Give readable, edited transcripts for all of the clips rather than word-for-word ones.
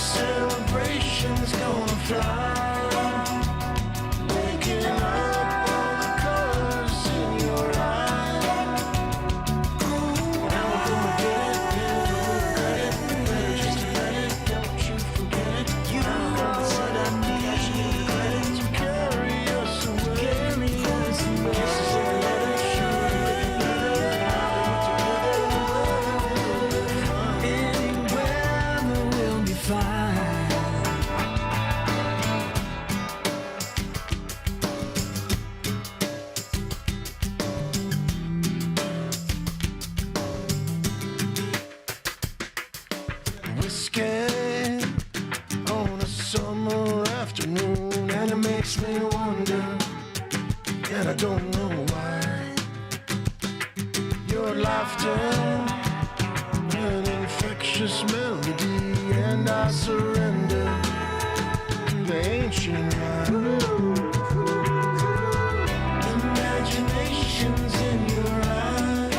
celebration's gonna fly. Waking up all the colors in your eyes. Now we're gonna get it, better just let it, don't you forget it. You know what I need to carry us away. Kisses and letters, sugar and leather. Anywhere we'll be fine. Whiskey on a summer afternoon, and it makes me wonder, and I don't know why. Your laughter, an infectious melody, and I surrender to the ancient rhyme. Imagination's in your eyes,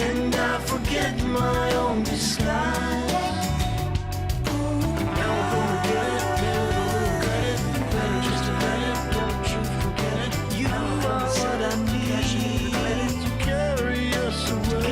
and I forget my own disguise. Now we're gonna get it, better just let it, don't you forget it. You are what I need to carry us away.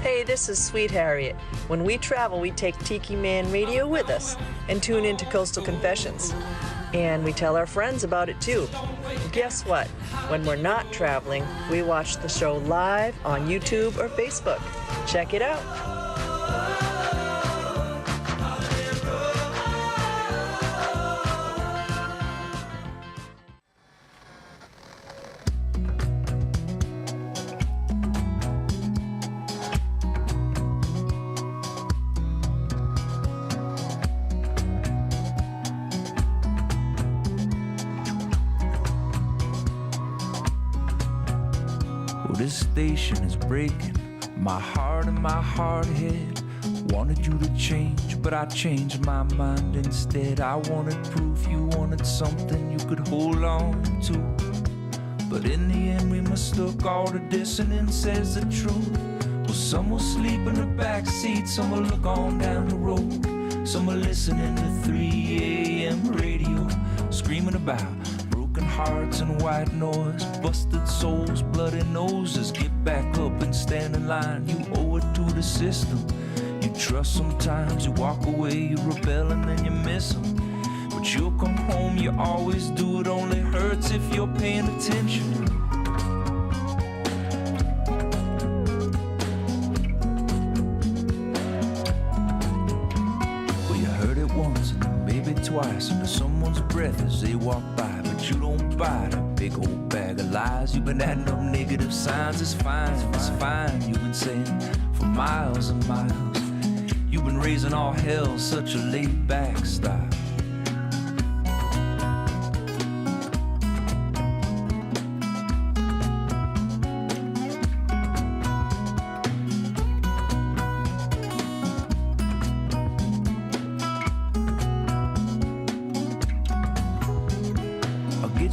Hey, this is Sweet Harriet. When we travel, we take Tiki Man Radio with us and tune into Coastal Confessions. And we tell our friends about it too. Guess what? When we're not traveling, we watch the show live on YouTube or Facebook. Check it out. This station is breaking my heart and my hard head. Wanted you to change, but I changed my mind instead. I wanted proof, you wanted something you could hold on to. But in the end we mistook all the dissonance as the truth. Well, some will sleep in the back seat, some will look on down the road. Some will listening to 3 a.m. radio, screaming about broken hearts and white noise, busted souls, bloody noses. Get back up and stand in line. You owe it to the system. You trust sometimes, you walk away, you rebel and then you miss them. But you'll come home, you always do. It only hurts if you're paying attention. Well, you heard it once and then maybe twice under someone's breath as they walk by. You don't buy the big old bag of lies. You've been adding up negative signs. It's fine, you've been saying for miles and miles. You've been raising all hell, such a laid back style.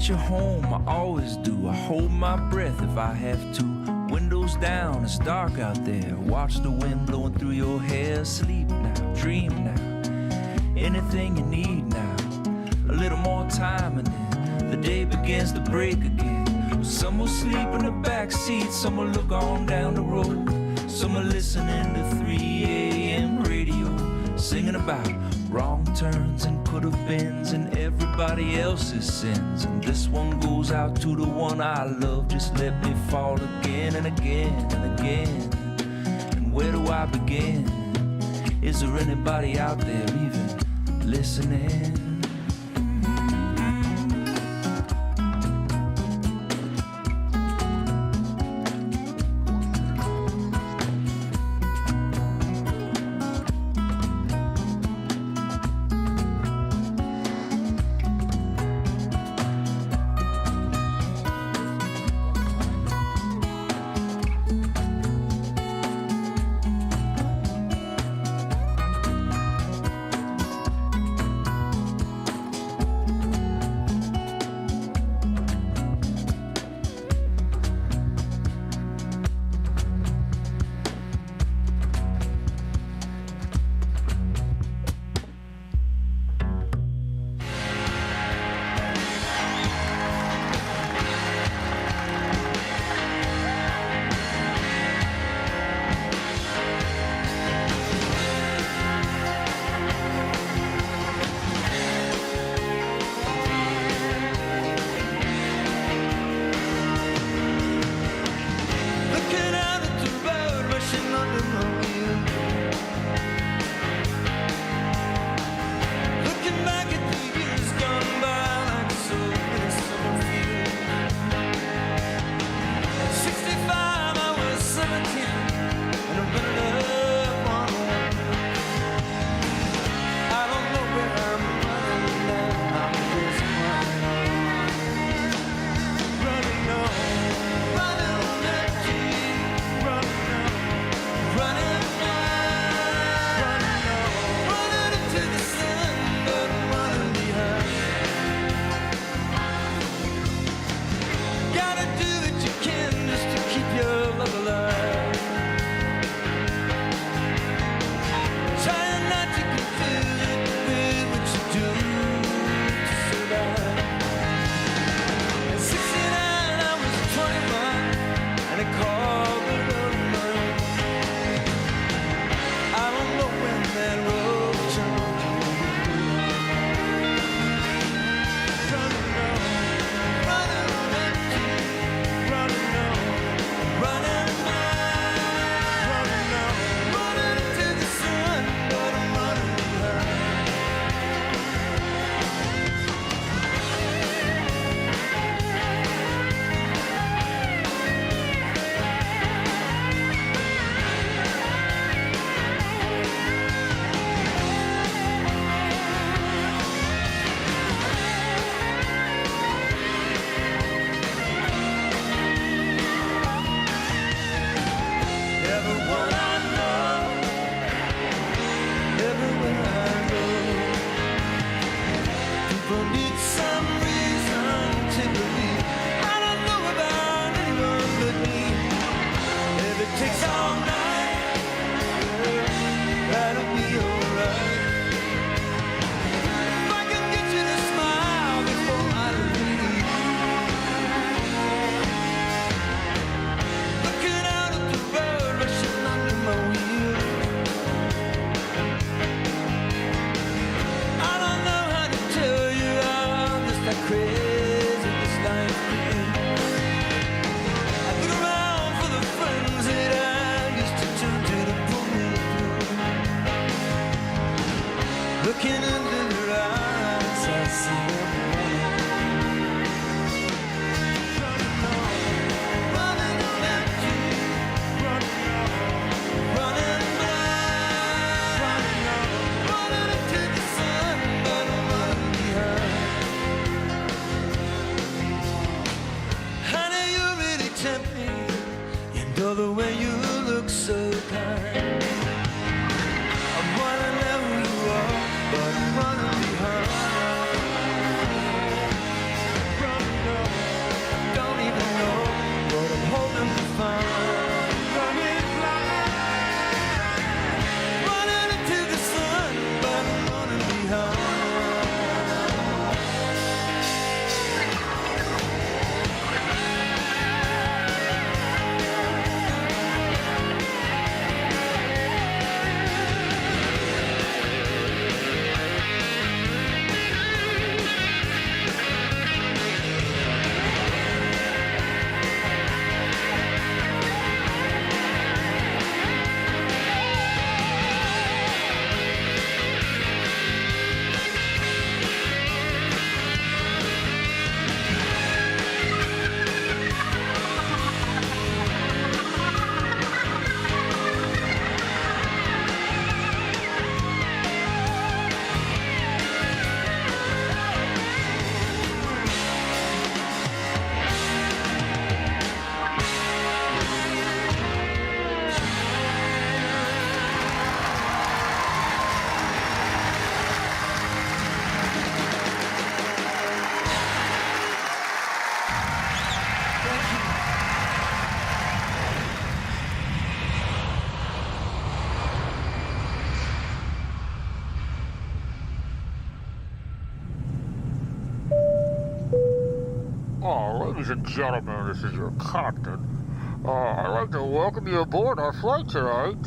You home, I always do. I hold my breath if I have to. Windows down, it's dark out there. Watch the wind blowing through your hair. Sleep now, dream now. Anything you need now. A little more time and then the day begins to break again. Some will sleep in the back seat, some will look on down the road. Some are listening to 3 a.m. radio, singing about wrong turns and could have beens and everybody else's sins. And this one goes out to the one I love. Just let me fall again. again and again and again. And where do I begin? Is there anybody out there even listening? Ladies and gentlemen, this is your captain. I'd like to welcome you aboard our flight tonight.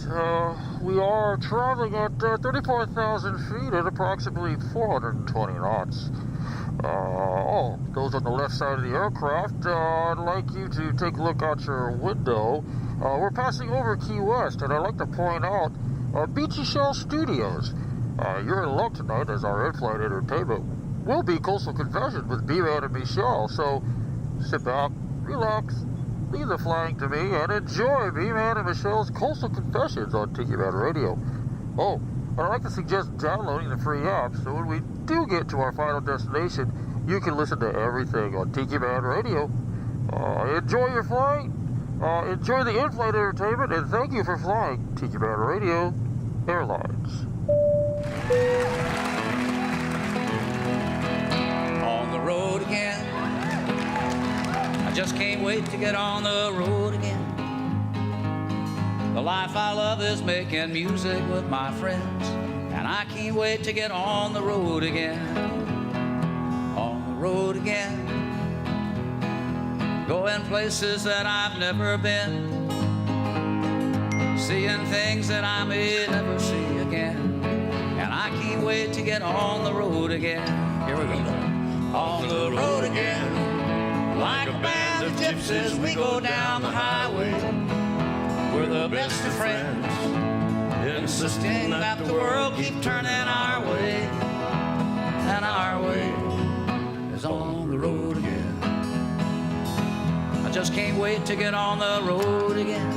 We are traveling at 34,000 feet at approximately 420 knots. Those on the left side of the aircraft, I'd like you to take a look out your window. We're passing over Key West, and I'd like to point out Beachy Shell Studios. You're in luck tonight, as our in-flight entertainment will be Coastal Confessions with B-Man and Michelle. So sit back, relax, leave the flying to me, and enjoy B-Man and Michelle's Coastal Confessions on Tiki Man Radio. Oh, I'd like to suggest downloading the free app, so when we do get to our final destination, you can listen to everything on Tiki Man Radio. Enjoy your flight, enjoy the in-flight entertainment, and thank you for flying Tiki Man Radio Airlines. On the road again. I just can't wait to get on the road again. The life I love is making music with my friends, and I can't wait to get on the road again. On the road again. Going places that I've never been, seeing things that I may never see again. And I can't wait to get on the road again. Here we go. On the road again. Like a band of gypsies, we go down the highway. We're the best of friends, insisting that the world keep turning our way. And our way is on the road again. I just can't wait to get on the road again.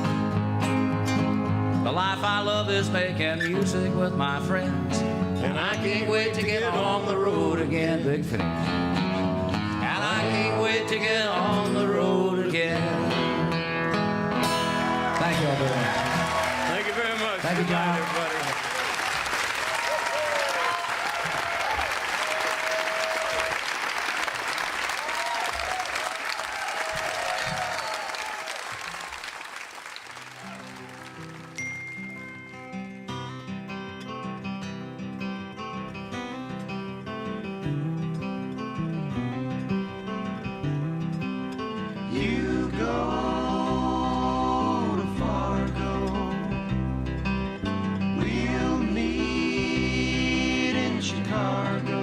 The life I love is making music with my friends, and I can't wait to get on the road again. Big finish. And I can't wait to get on the road again. Thank you all very much. Thank you very much. Thank you, Good night, John. everybody. You go to Fargo. We'll meet in Chicago.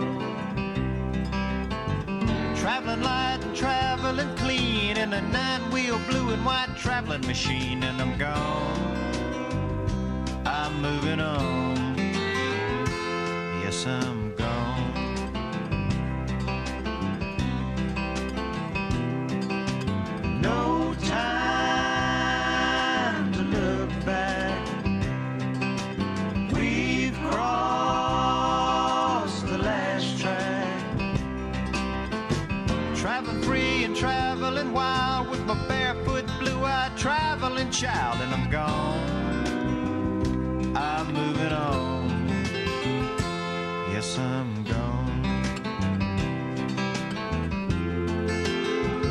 Traveling light and traveling clean in a 9-wheel blue and white traveling machine, and I'm gone. I'm moving on. Yes, I'm gone. No time to look back. We've crossed the last track. Traveling free and traveling wild with my barefoot, blue-eyed traveling child, and I'm gone. I'm moving on. Yes, I'm gone.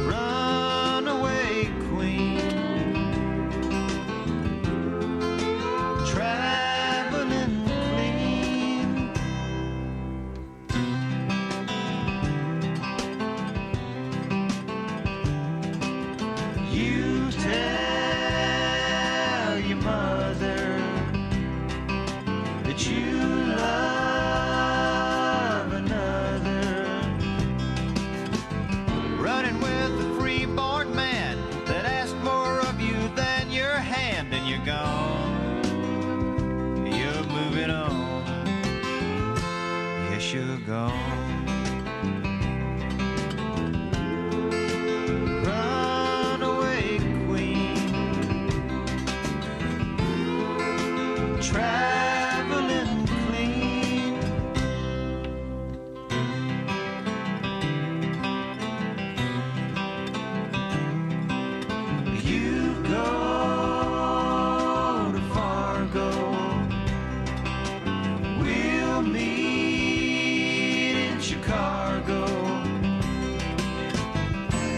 Runaway queen, traveling clean. You tell your mother that you love another. Running with the freeborn man that asked more of you than your hand, and you're gone. You're moving on. Yes, you're gone. Runaway queen, traveling clean. You go to Fargo. We'll meet in Chicago.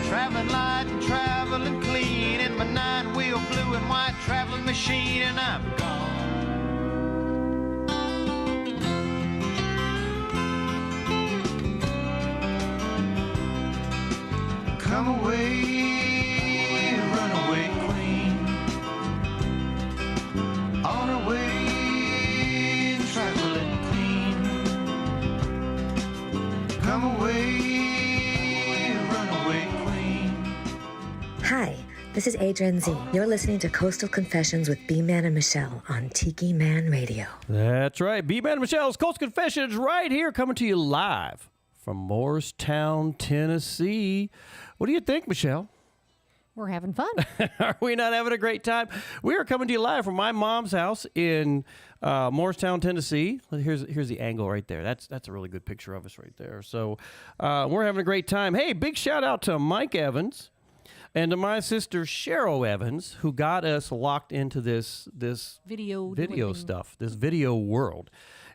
Traveling light and traveling clean in my 9-wheel blue and white traveling machine, and I'm gone. Come away This is Adrian Z. You're listening to Coastal Confessions with B-Man and Michelle on Tiki Man Radio. That's right. B-Man and Michelle's Coastal Confessions right here, coming to you live from Morristown, Tennessee. What do you think, Michelle? We're having fun. Are we not having a great time? We are coming to you live from my mom's house in Morristown, Tennessee. Here's the angle right there. That's a really good picture of us right there. So we're having a great time. Hey, big shout out to Mike Evans and to my sister Cheryl Evans, who got us locked into this video stuff, this video world.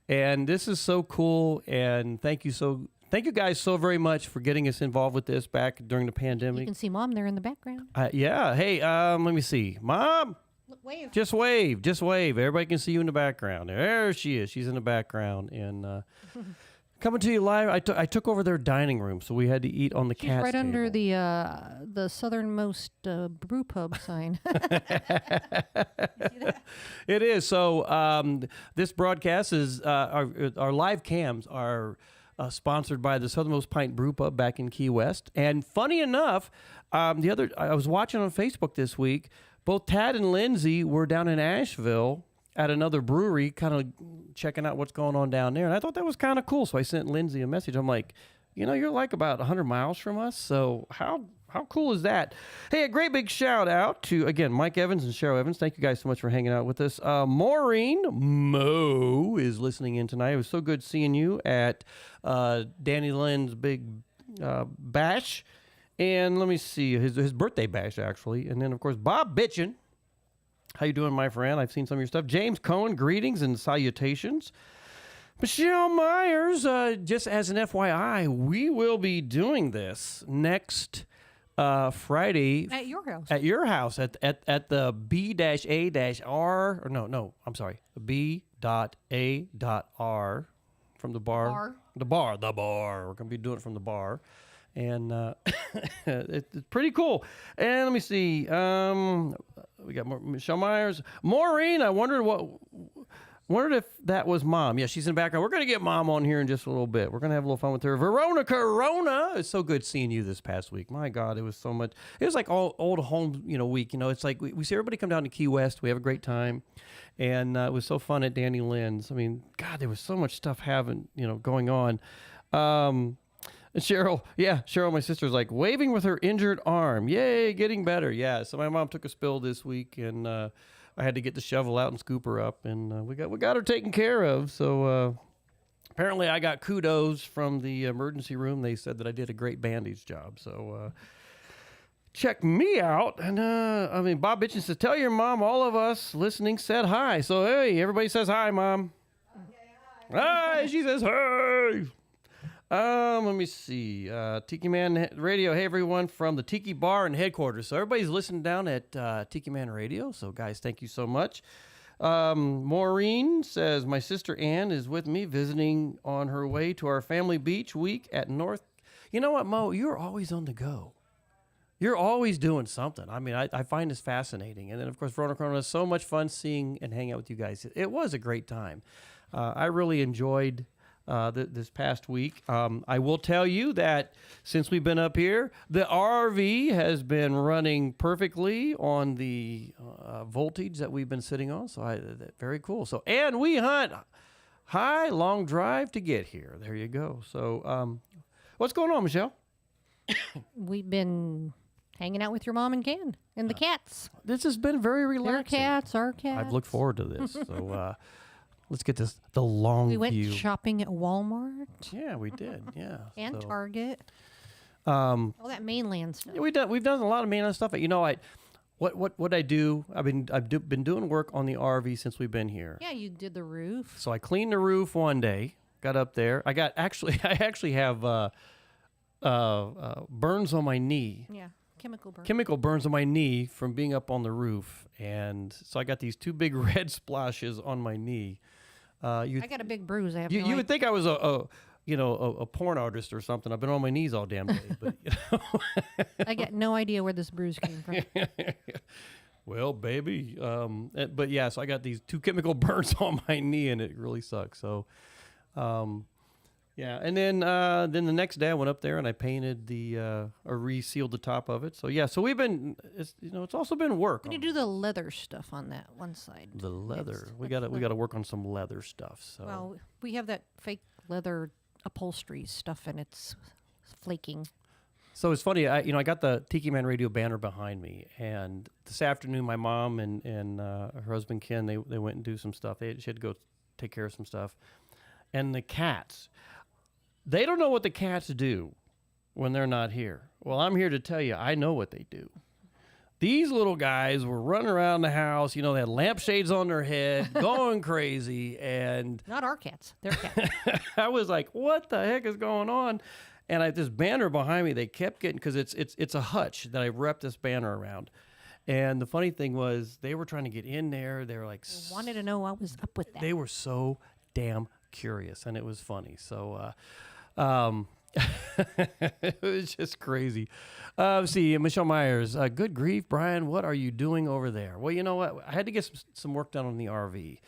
And this is so cool. And thank you guys so very much for getting us involved with this back during the pandemic. You can see Mom there in the background. Yeah. Hey, let me see. Mom, wave. Just wave. Just wave. Everybody can see you in the background. There she is. She's in the background. And coming to you live, I took over their dining room, so we had to eat on the She's cat's right table. under the Southernmost Brewpub sign. You see that? It is. So this broadcast is, our live cams are sponsored by the Southernmost Pint Brewpub back in Key West. And funny enough, I was watching on Facebook this week, both Tad and Lindsay were down in Asheville at another brewery, kind of checking out what's going on down there. And I thought that was kind of cool. So I sent Lindsay a message. I'm like, you're like about 100 miles from us. So how cool is that? Hey, a great big shout out to, again, Mike Evans and Cheryl Evans. Thank you guys so much for hanging out with us. Maureen Mo is listening in tonight. It was so good seeing you at Danny Lynn's big bash. And let me see, his birthday bash, actually. And then, of course, Bob Bitchin. How you doing, my friend? I've seen some of your stuff. James Cohen, greetings and salutations. Michelle Myers, just as an FYI, we will be doing this next Friday. At your house. At your house, at the B-A-R, or no, I'm sorry, B.A.R from the bar. The bar. We're going to be doing it from the bar. And it's pretty cool. And let me see. We got more Michelle Myers. Maureen, I wondered if that was Mom. Yeah, she's in the background. We're going to get Mom on here in just a little bit. We're going to have a little fun with her. Veronica Rona, it's so good seeing you this past week. My God, it was so much. It was like all old home, week. It's like we see everybody come down to Key West. We have a great time. And it was so fun at Danny Lynn's. I mean, God, there was so much stuff going on. And Cheryl, my sister's like waving with her injured arm. Yay, getting better. Yeah, so my mom took a spill this week, and I had to get the shovel out and scoop her up, and we got her taken care of. So apparently I got kudos from the emergency room. They said that I did a great bandage job. So check me out. And Bob Bitchin says, tell your mom all of us listening said hi. So hey, everybody says hi, Mom. Hi, she says hi. Let me see. Tiki Man Radio. Hey, everyone from the Tiki Bar and headquarters. So everybody's listening down at Tiki Man Radio. So, guys, thank you so much. Maureen says, my sister Ann is with me visiting on her way to our family beach week at North. You know what, Mo? You're always on the go. You're always doing something. I mean, I find this fascinating. And then, of course, Veronica, it was so much fun seeing and hanging out with you guys. It was a great time. I really enjoyed this past week. I will tell you that since we've been up here, the RV has been running perfectly on the voltage that we've been sitting on. So very cool. So, and we hunt high, long drive to get here. There you go. So, what's going on, Michelle? We've been hanging out with your mom and Ken and the cats. This has been very relaxing. Their cats, our cats. I've looked forward to this. So, let's get the long view. We went shopping at Walmart. Yeah, we did. Yeah. And Target. All that mainland stuff. Yeah, we've done a lot of mainland stuff. What I do? I've been doing work on the RV since we've been here. Yeah, you did the roof. So I cleaned the roof one day. Got up there. I actually have burns on my knee. Yeah. Chemical burns on my knee from being up on the roof, and so I got these two big red splashes on my knee. I got a big bruise. You would think I was a porn artist or something. I've been on my knees all damn day, but I got no idea where this bruise came from. Well, baby, but yeah, so I got these two chemical burns on my knee, and it really sucks. So, Yeah, and then the next day I went up there and I painted or resealed the top of it. So yeah, so we've been, it's also been work. We need to do the leather stuff on that one side. The leather. Next. We got to work on some leather stuff. So Well, we have that fake leather upholstery stuff, and it's flaking. So it's funny. I got the Tiki Man Radio banner behind me, and this afternoon my mom and her husband Ken they went and do some stuff. She had to go take care of some stuff, and the cats. They don't know what the cats do when they're not here. Well, I'm here to tell you, I know what they do. These little guys were running around the house. They had lampshades on their head, going crazy. And Not our cats. Their cats. I was like, what the heck is going on? And I had this banner behind me. They kept getting, because it's a hutch that I wrapped this banner around. And the funny thing was, they were trying to get in there. They were like, I wanted to know what was up with that. they were so damn curious, and it was funny. So, it was just crazy. See, Michelle Myers, good grief, Brian, what are you doing over there? Well, you know what? I had to get some work done on the RV,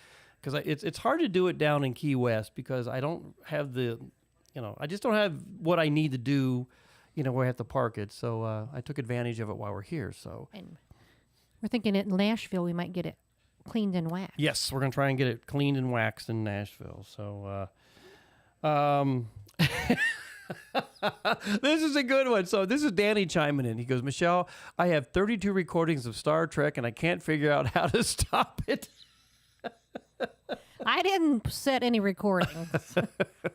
because it's hard to do it down in Key West because I don't have I just don't have what I need to do, where I have to park it. So I took advantage of it while we're here. So And we're thinking in Nashville we might get it cleaned and waxed. yes, we're gonna try and get it cleaned and waxed in Nashville. So. This is a good one. So this is Danny chiming in. He goes, Michelle, I have 32 recordings of Star Trek and I can't figure out how to stop it. I didn't set any recordings.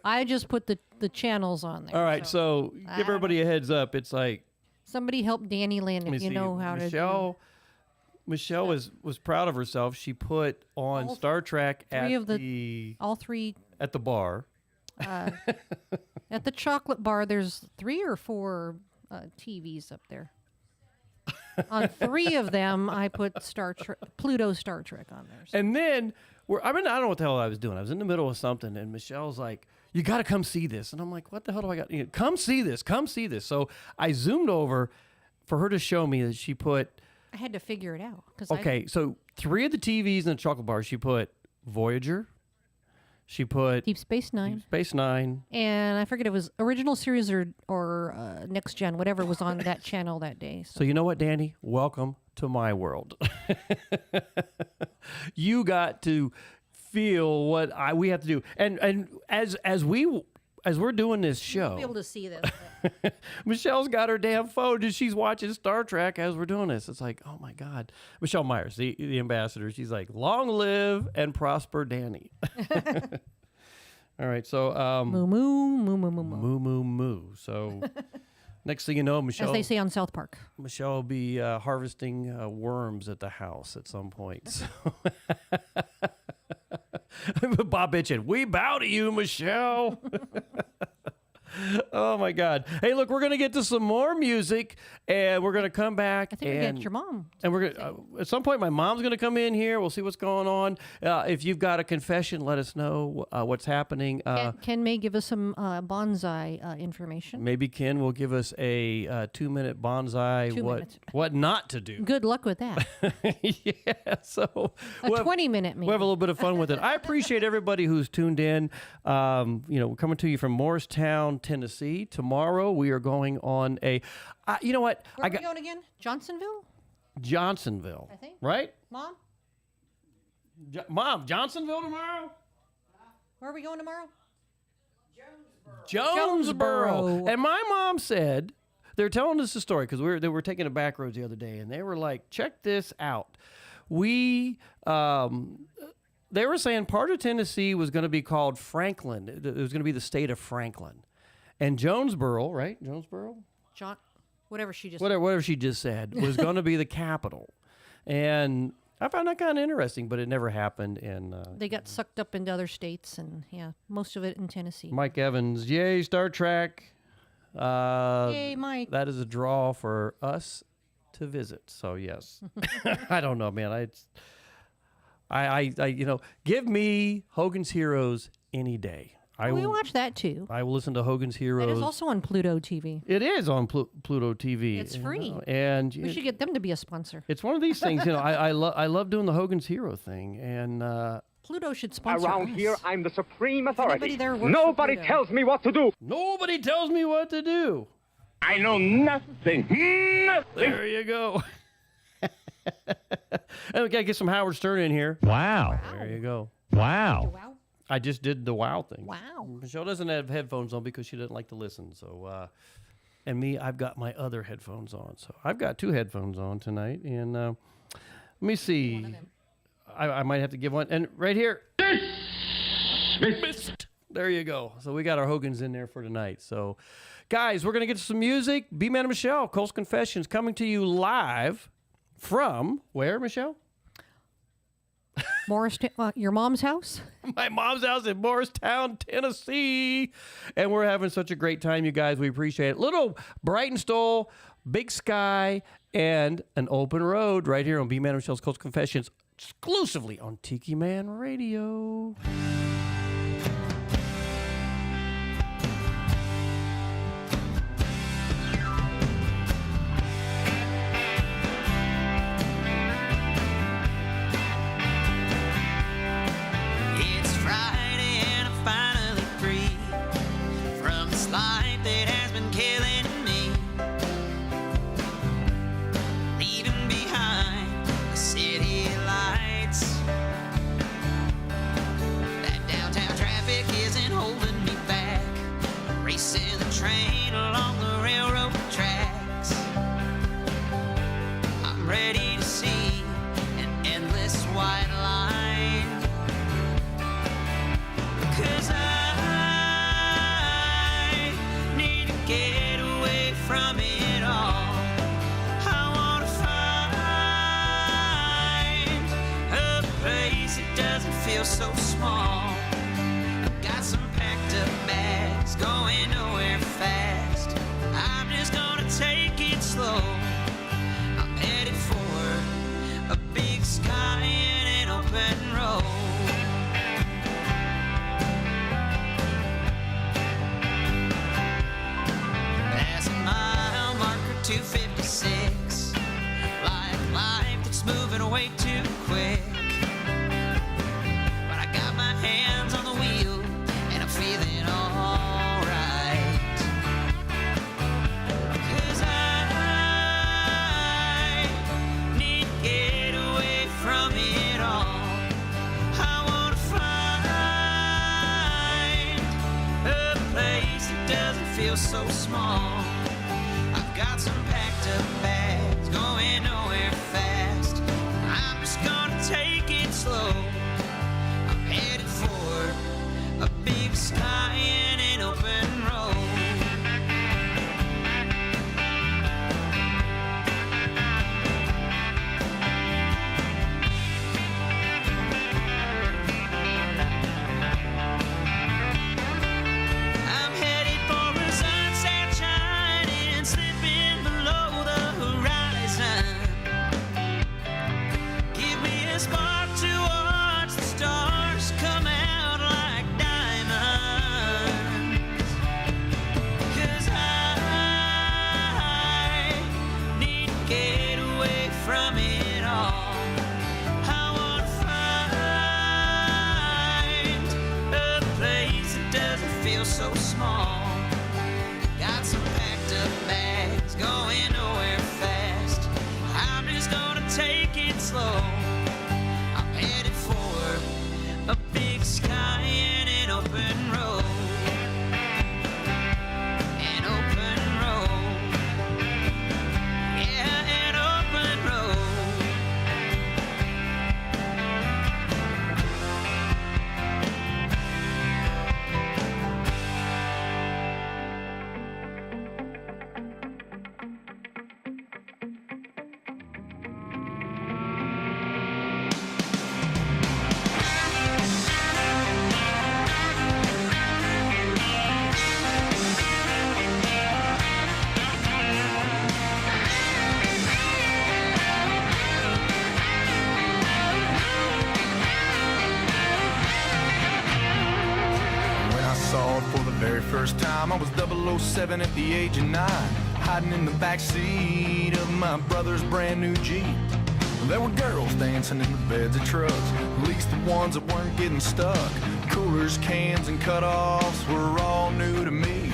I just put the channels on there. All right, so give everybody a heads up. It's like, Somebody help Danny Lynn let me if you see, know how to do. Michelle was proud of herself. She put on All Star Trek at three of the all three bar. at the chocolate bar. There's 3 or 4 TVs up there. On 3 of them, I put Pluto Star Trek on there. So. And then I don't know what the hell I was doing. I was in the middle of something, and Michelle's like, "You got to come see this." And I'm like, "What the hell do I got? Come see this. Come see this." So I zoomed over for her to show me that she put. I had to figure it out. Okay, so 3 of the TVs in the chocolate bar, she put Voyager. She put Deep Space Nine. Deep Space Nine. And I forget it was original series or Next Gen, whatever was on that channel that day. So you know what, Danny? Welcome to my world. You got to feel what we have to do, and as we're doing this show, You'll be able to see this. Michelle's got her damn phone and she's watching Star Trek as we're doing this. It's like, oh my God. Michelle Myers, the ambassador, she's like, long live and prosper Danny. All right, so Moo moo moo moo moo moo. moo moo moo. So next thing you know, Michelle, As they say on South Park. Michelle will be harvesting worms at the house at some point. So. Bob Bitchin, we bow to you, Michelle. Oh my God! Hey, look, we're gonna get to some more music, and we're gonna come back. I think we get your mom. And we're gonna at some point, my mom's gonna come in here. We'll see what's going on. If you've got a confession, let us know what's happening. Ken may give us some bonsai information. Maybe Ken will give us a 2-minute bonsai. 2 minutes. What not to do? Good luck with that. Yeah. So A 20-minute maybe. we'll have a little bit of fun with it. I appreciate everybody who's tuned in. We're coming to you from Morristown, Tennessee. Tomorrow we are going on a. You know what? Where are we going again? Johnsonville? Johnsonville. I think. Right? Mom? Mom, Johnsonville tomorrow? Where are we going tomorrow? Jonesboro. And my mom said, they're telling us the story because they were taking a back roads the other day, and they were like, check this out. They were saying part of Tennessee was going to be called Franklin. It was going to be the state of Franklin. And Jonesboro, right? Jonesboro? Whatever she just Whatever she just said was going to be the capital. And I found that kind of interesting, but it never happened. And They got sucked up into other states, and most of it in Tennessee. Mike Evans, yay, Star Trek. Yay, Mike. That is a draw for us to visit. So, yes. I don't know, man. I give me Hogan's Heroes any day. We watch that too. I will listen to Hogan's Heroes. It is also on Pluto TV. It is on Pluto TV. It's free. And We should get them to be a sponsor. it's one of these things. I love doing the Hogan's Hero thing. And Pluto should sponsor Around us. here, I'm the supreme Anybody authority. there works for Nobody Pluto. tells me what to do. Nobody tells me what to do. I know nothing. Nothing. There you go. And we got to get some Howard Stern in here. Wow. There you go. Wow. Wow. I just did the wow thing. Wow. Michelle doesn't have headphones on because she doesn't like to listen. So, and me, I've got my other headphones on. So I've got 2 headphones on tonight. And let me see. I might have to give one. And right here. Missed. There you go. So we got our Hogans in there for tonight. So, guys, we're going to get to some music. B-Man and Michelle, Cole's Confessions, coming to you live from where, Michelle? Your mom's house? My mom's house in Morristown, Tennessee. And we're having such a great time, you guys. We appreciate it. Little Brighton Stoll, Big Sky, and an open road right here on B-Man and Michelle's Cole's Confessions, exclusively on Tiki Man Radio. It's Friday and I'm finally free from this life that has been killing me. Leaving behind the city lights. That downtown traffic isn't holding me back. I'm racing the train along the railroad tracks. I'm ready to see an endless white line. 'Cause I need to get away from it all. I wanna find a place that doesn't feel so small. I've got some packed up bags, going nowhere fast. I'm just gonna take it slow. I'm headed for a big sky and an open road. Passing mile marker 256, like life that's moving away too quick. But I got my hands on the wheel and I'm feeling alright. 'Cause I need to get away from it all. I wanna find a place that doesn't feel so small. I've got some packed up bags, going nowhere fast. I'm just gonna take it slow. I'm headed for a big sky and an open road. I'm headed for a sunset shining, slipping below the horizon. Give me a spark to watch the stars come out like diamonds. 'Cause I need to get away from it all. I wanna find a place that doesn't feel so small. Got some packed up bags, going nowhere fast. I'm just gonna take it slow. I'm headed for a big sky and an open road. An open road. Yeah, an open road. When I saw it for the very first time, I was 007 at the age of 9, hiding in the back seat of my brother's brand new Jeep. There were girls dancing in the beds of trucks, at least the ones that weren't getting stuck. Coolers, cans, and cutoffs were all new to me.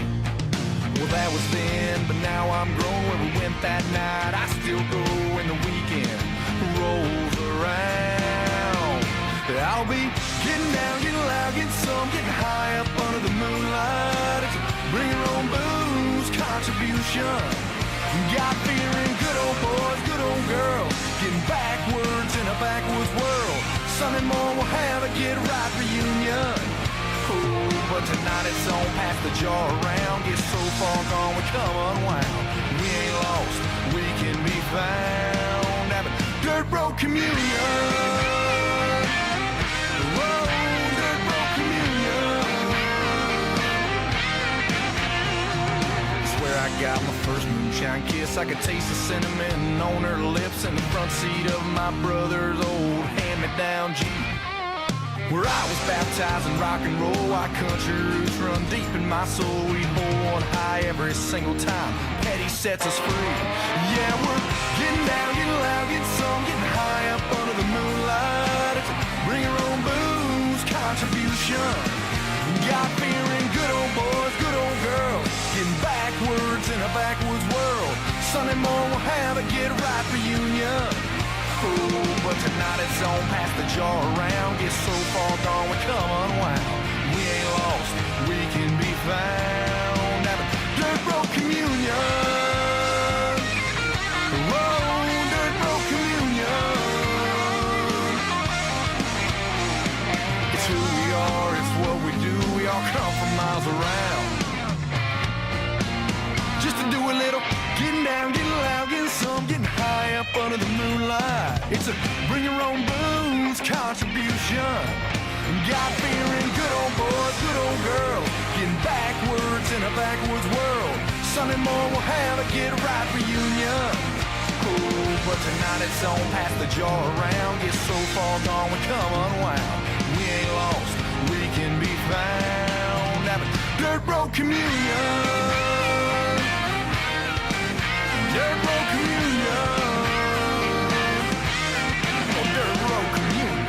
Well, that was then, but now I'm grown. Where we went that night, I still go when the weekend rolls around. I'll be getting down, getting loud, getting some, getting high up under the moonlight. It's a bring your own booze contribution. God fearing good old boys, good old girls, getting backwards in a backwoods world. Sunday morning we'll have a get right reunion. Oh, but tonight it's on, pass the jar around. Get so far gone we come unwound. We ain't lost, we can be found. Have a dirt road communion. Whoa, dirt road communion. It's where I got my first moonshine kiss. I could taste the cinnamon on her lips in the front seat of my brother's old hand-me-down Jeep. Where I was baptized in rock and roll, our country roots run deep in my soul. We hold one high every single time Petty sets us free. Yeah, we're getting down, getting loud, getting some, getting high up under the moonlight. It's a bring your own booze contribution. God-fearing good old boys, good old girls, getting backwards in a backwoods world. Sunday morning we'll have a get right reunion. Oh, but tonight it's on, pass the jar around. Get so far gone we come unwound. We ain't lost, we can be found. Have a dirt road communion. Whoa, dirt road communion. It's who we are, it's what we do. We all come from miles around. Just to do a little getting down, getting loud, getting some, getting high up under the moonlight. It's a bring your own booze contribution. God-fearing good old boys, good old girls, getting backwards in a backwoods world. Sunday morning we'll have a get right reunion. Oh, but tonight it's on, pass the jar around. Get so far gone we come unwound. We ain't lost, we can be found. Have a dirt road communion. Dirt road communion. Oh, dirt road communion.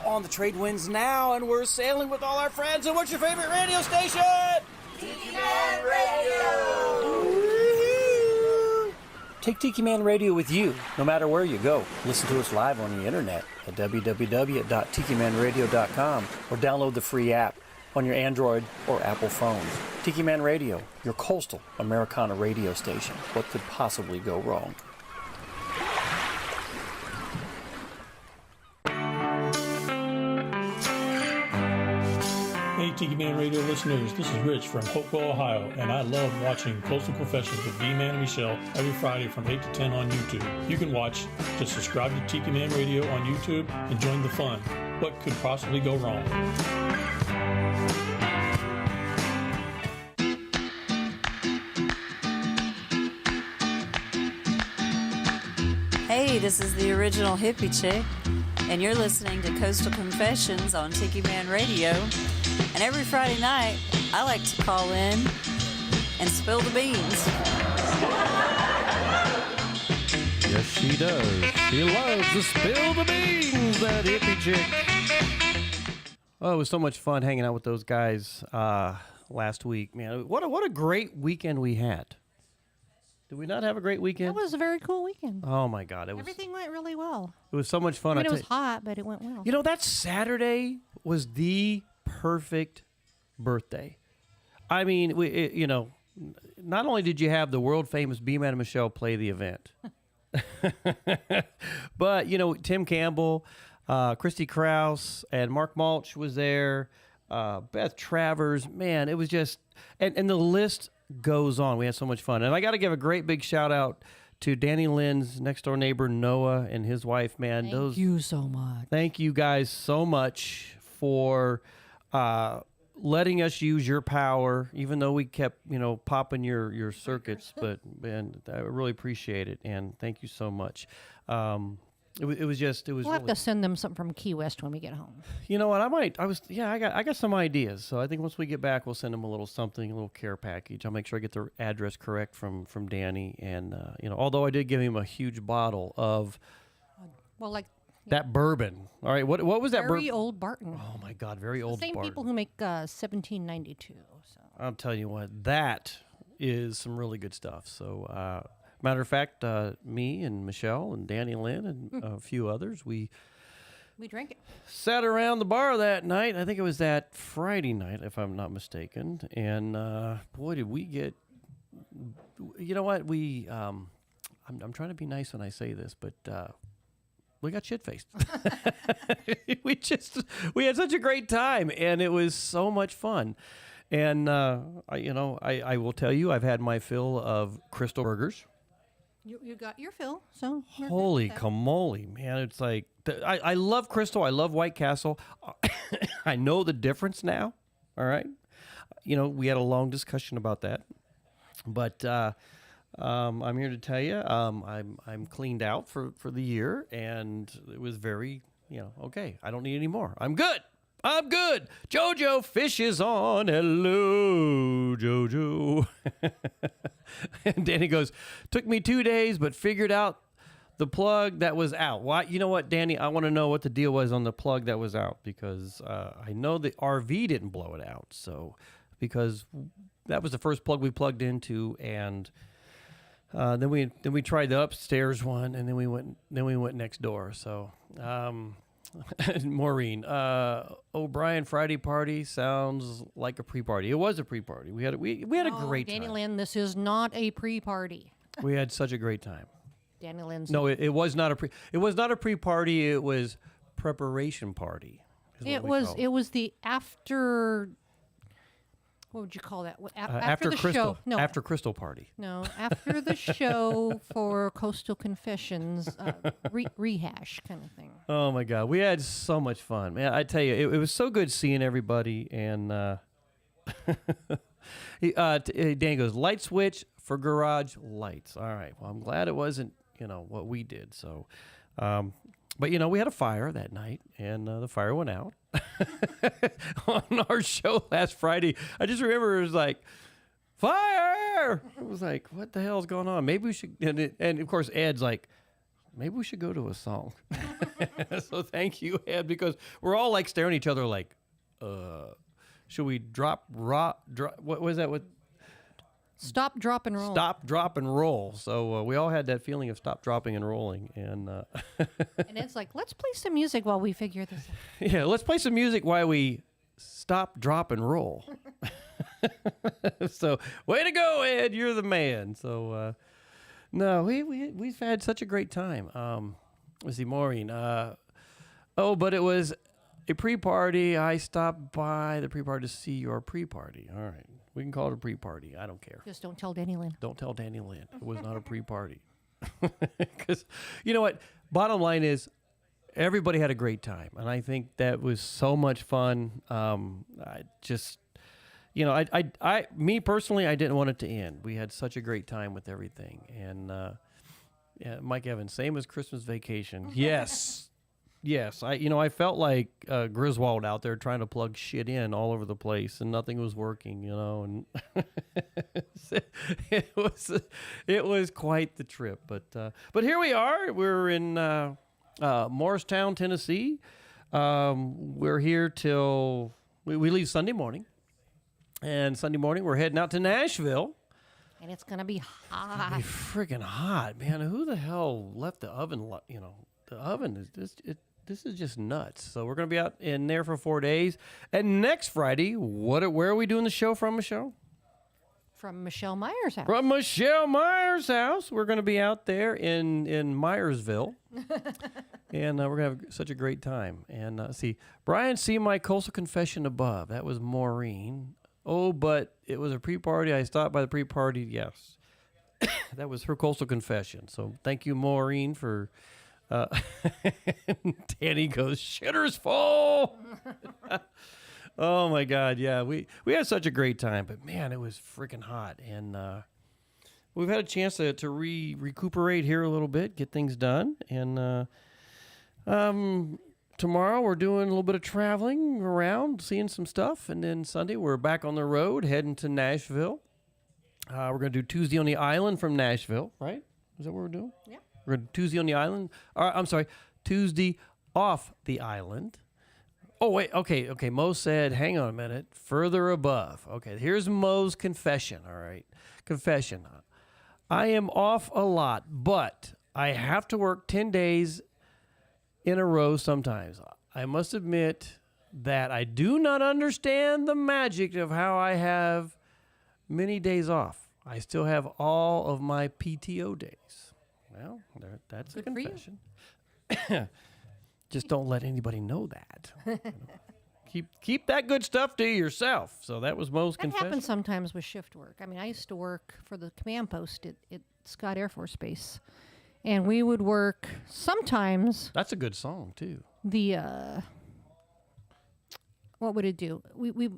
On the trade winds now, and we're sailing with all our friends. And what's your favorite radio station? Tiki Man Radio! Take Tiki Man Radio with you, no matter where you go. Listen to us live on the internet at www.tikimanradio.com or download the free app on your Android or Apple phones. Tiki Man Radio, your coastal Americana radio station. What could possibly go wrong? Hey Tiki Man Radio listeners, this is Rich from Hopewell, Ohio, and I love watching Coastal Confessions with B-Man and Michelle every Friday from 8 to 10 on YouTube. You can watch, just subscribe to Tiki Man Radio on YouTube and join the fun. What could possibly go wrong? Hey, this is the original hippie chick, and you're listening to Coastal Confessions on Tiki Man Radio. And every Friday night, I like to call in and spill the beans. Yes, she does. She loves to spill the beans, that hippie chick. Oh, it was so much fun hanging out with those guys last week, man. What a great weekend we had. Did we not have a great weekend? It was a very cool weekend. Oh my God, Everything went really well. It was so much fun. I mean, it was hot, but it went well. You know, that Saturday was the perfect birthday. I mean, not only did you have the world famous B-Man and Michelle play the event, but Tim Campbell, Christy Krause, and Mark Mulch was there. Beth Travers, man, it was just, and the list goes on. We had so much fun, and I got to give a great big shout out to Danny Lynn's next door neighbor Noah and his wife. Man, Thank you so much. Thank you guys so much for letting us use your power, even though we kept, popping your circuits. But man, I really appreciate it, and thank you so much. It was We'll really, have to send them something from Key West when we get home. You know what? I got some ideas. So I think once we get back, we'll send them a little something, a little care package. I'll make sure I get the address correct from Danny. And, although I did give him a huge bottle of that bourbon. All right. What was that bourbon? Very old Barton. Oh, my God. Very old The same Barton. people who make 1792. So. I'll tell you what. That is some really good stuff. So, matter of fact, me and Michelle and Danny Lynn and a few others, we drank it. Sat around the bar that night. I think it was that Friday night, if I'm not mistaken. And boy, did we get. You know what? I'm trying to be nice when I say this, but we got shit faced. we had such a great time, and it was so much fun. And I will tell you, I've had my fill of Crystal burgers. You got your fill, so holy camole, man! It's like I love Crystal. I love White Castle. I know the difference now. All right, we had a long discussion about that, but I'm here to tell you, I'm cleaned out for the year, and it was very okay. I don't need any more. I'm good. Jojo Fish is on. Hello, Jojo. And Danny goes, took me 2 days, but figured out the plug that was out. Why? You know what, Danny? I want to know what the deal was on the plug that was out, because I know the RV didn't blow it out. So, because that was the first plug we plugged into, and then we tried the upstairs one, and then we went next door. So, Maureen, O'Brien Friday party sounds like a pre-party. It was a pre-party. We had a great Danny time. Lynn, this is not a pre-party. We had such a great time. Danny Lynn's. No, it was not a pre-party. It was preparation party. It was the after. What would you call that? After the Crystal. show? No, after Crystal party. No, after the show for Coastal Confessions, rehash kind of thing. Oh my God, we had so much fun, man! I tell you, it was so good seeing everybody. And Dan goes, light switch for garage lights. All right, well, I'm glad it wasn't what we did. So, but we had a fire that night, and the fire went out. On our show last Friday, I just remember it was like, fire! It was like, what the hell's going on? Maybe we should, and of course Ed's like, maybe we should go to a song. So thank you, Ed, because we're all like staring at each other like, should we drop, what was that? What? Stop, drop, and roll. Stop, drop, and roll. So we all had that feeling of stop, dropping, and rolling. And and it's like, let's play some music while we figure this out. Yeah, let's play some music while we stop, drop, and roll. So way to go, Ed. You're the man. So no, we've had such a great time. Let's see, Maureen. But it was a pre-party. I stopped by the pre-party to see your pre-party. All right. We can call it a pre-party. I don't care. Just don't tell Danny Lynn. Don't tell Danny Lynn. It was not a pre-party. Because, you know what? Bottom line is, everybody had a great time. And I think that was so much fun. I just, me personally, I didn't want it to end. We had such a great time with everything. And, yeah, Mike Evans, same as Christmas Vacation. Yes. Yes, I felt like Griswold out there trying to plug shit in all over the place, and nothing was working, and it was quite the trip. But here we are. We're in Morristown, Tennessee. We're here till we leave Sunday morning, and Sunday morning we're heading out to Nashville. And it's gonna be hot. It's gonna be freaking hot, man. Who the hell left the oven? The oven is just This is just nuts. So we're going to be out in there for 4 days. And next Friday, where are we doing the show from, Michelle? From Michelle Myers' house. From Michelle Myers' house. We're going to be out there in Myersville. And we're going to have such a great time. And see, Brian, see my coastal confession above. That was Maureen. Oh, but it was a pre-party. I stopped by the pre-party. Yes. That was her coastal confession. So thank you, Maureen, for... Danny goes, shitter's full. Oh my God, yeah, we had such a great time, but man, it was freaking hot, and we've had a chance to recuperate here a little bit, get things done, and tomorrow we're doing a little bit of traveling around, seeing some stuff, and then Sunday we're back on the road, heading to Nashville. We're gonna do Tuesday on the Island from Nashville, right? Is that what we're doing? Yeah. We're gonna do Tuesday on the Island. I'm sorry, Tuesday off the island. Oh, wait, okay. Mo said, hang on a minute, further above. Okay, here's Mo's confession, all right? Confession. I am off a lot, but I have to work 10 days in a row sometimes. I must admit that I do not understand the magic of how I have many days off. I still have all of my PTO days. Well, that's a confession. Just don't let anybody know that. Keep that good stuff to yourself. So that was Mo's confession. That happens sometimes with shift work. I mean, I used to work for the command post at Scott Air Force Base, and we would work sometimes. That's a good song too. What would it do? We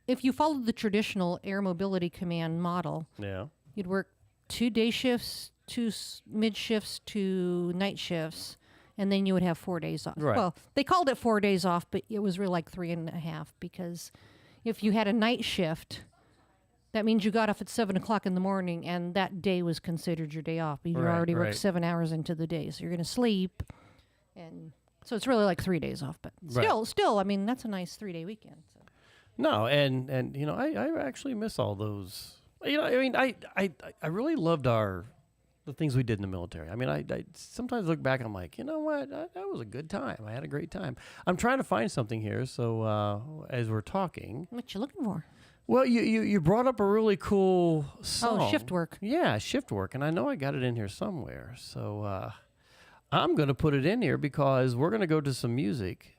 if you followed the traditional air mobility command model, yeah, you'd work 2 day shifts, 2 mid shifts, 2 night shifts. And then you would have 4 days off. Right. Well, they called it 4 days off, but it was really like 3.5, because if you had a night shift, that means you got off at 7 o'clock in the morning, and that day was considered your day off. You already worked 7 hours into the day, so you're going to sleep, and so it's really like 3 days off. But still, I mean, that's a nice 3-day weekend. So. No, and you know, I actually miss all those. You know, I mean, I really loved the things we did in the military. I mean, I sometimes look back and I'm like, you know what, that was a good time. I had a great time. I'm trying to find something here. So as we're talking, what you looking for? Well, you brought up a really cool song. Oh, shift work. Yeah, shift work, and I know I got it in here somewhere. So I'm going to put it in here because we're going to go to some music,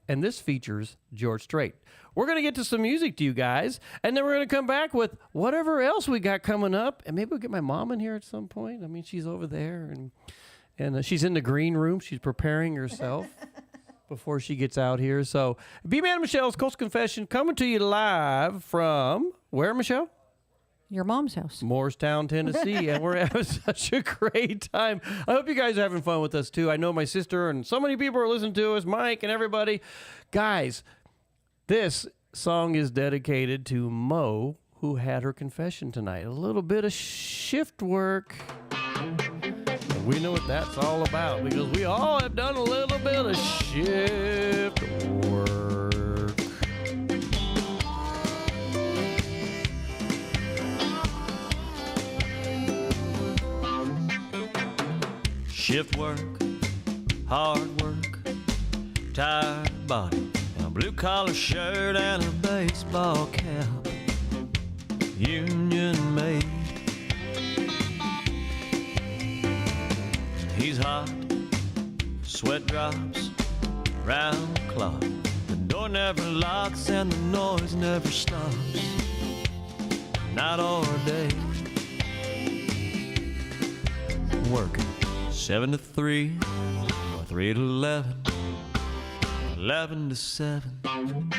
and this features George Strait. We're going to get to some music to you guys, and then we're going to come back with whatever else we got coming up, and maybe we'll get my mom in here at some point. I mean, she's over there, and she's in the green room. She's preparing herself before she gets out here. So, B-Man Michelle's Coastal Confession coming to you live from where, Michelle? Your mom's house. Moorestown, Tennessee, and we're having such a great time. I hope you guys are having fun with us, too. I know my sister and so many people are listening to us, Mike and everybody. Guys, this song is dedicated to Mo, who had her confession tonight. A little bit of shift work. We know what that's all about because we all have done a little bit of shift work. Shift work, hard work, tired body, a blue collar shirt and a baseball cap, union made. He's hot, sweat drops round the clock. The door never locks and the noise never stops, night or day. Working 7 to 3, or 3 to 11, 11 to 7.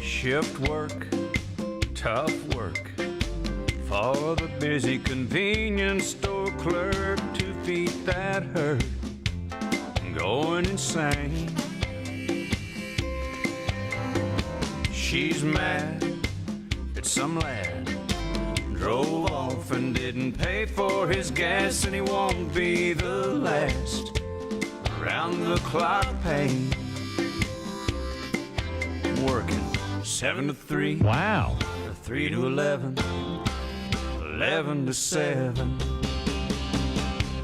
Shift work, tough work, for the busy convenience store clerk. 2 feet that hurt, going insane. She's mad at some lad, drove off and didn't pay for his gas, and he won't be the last. Around the clock pain, working 7 to 3. Wow. Or 3 to 11, 11 to 7.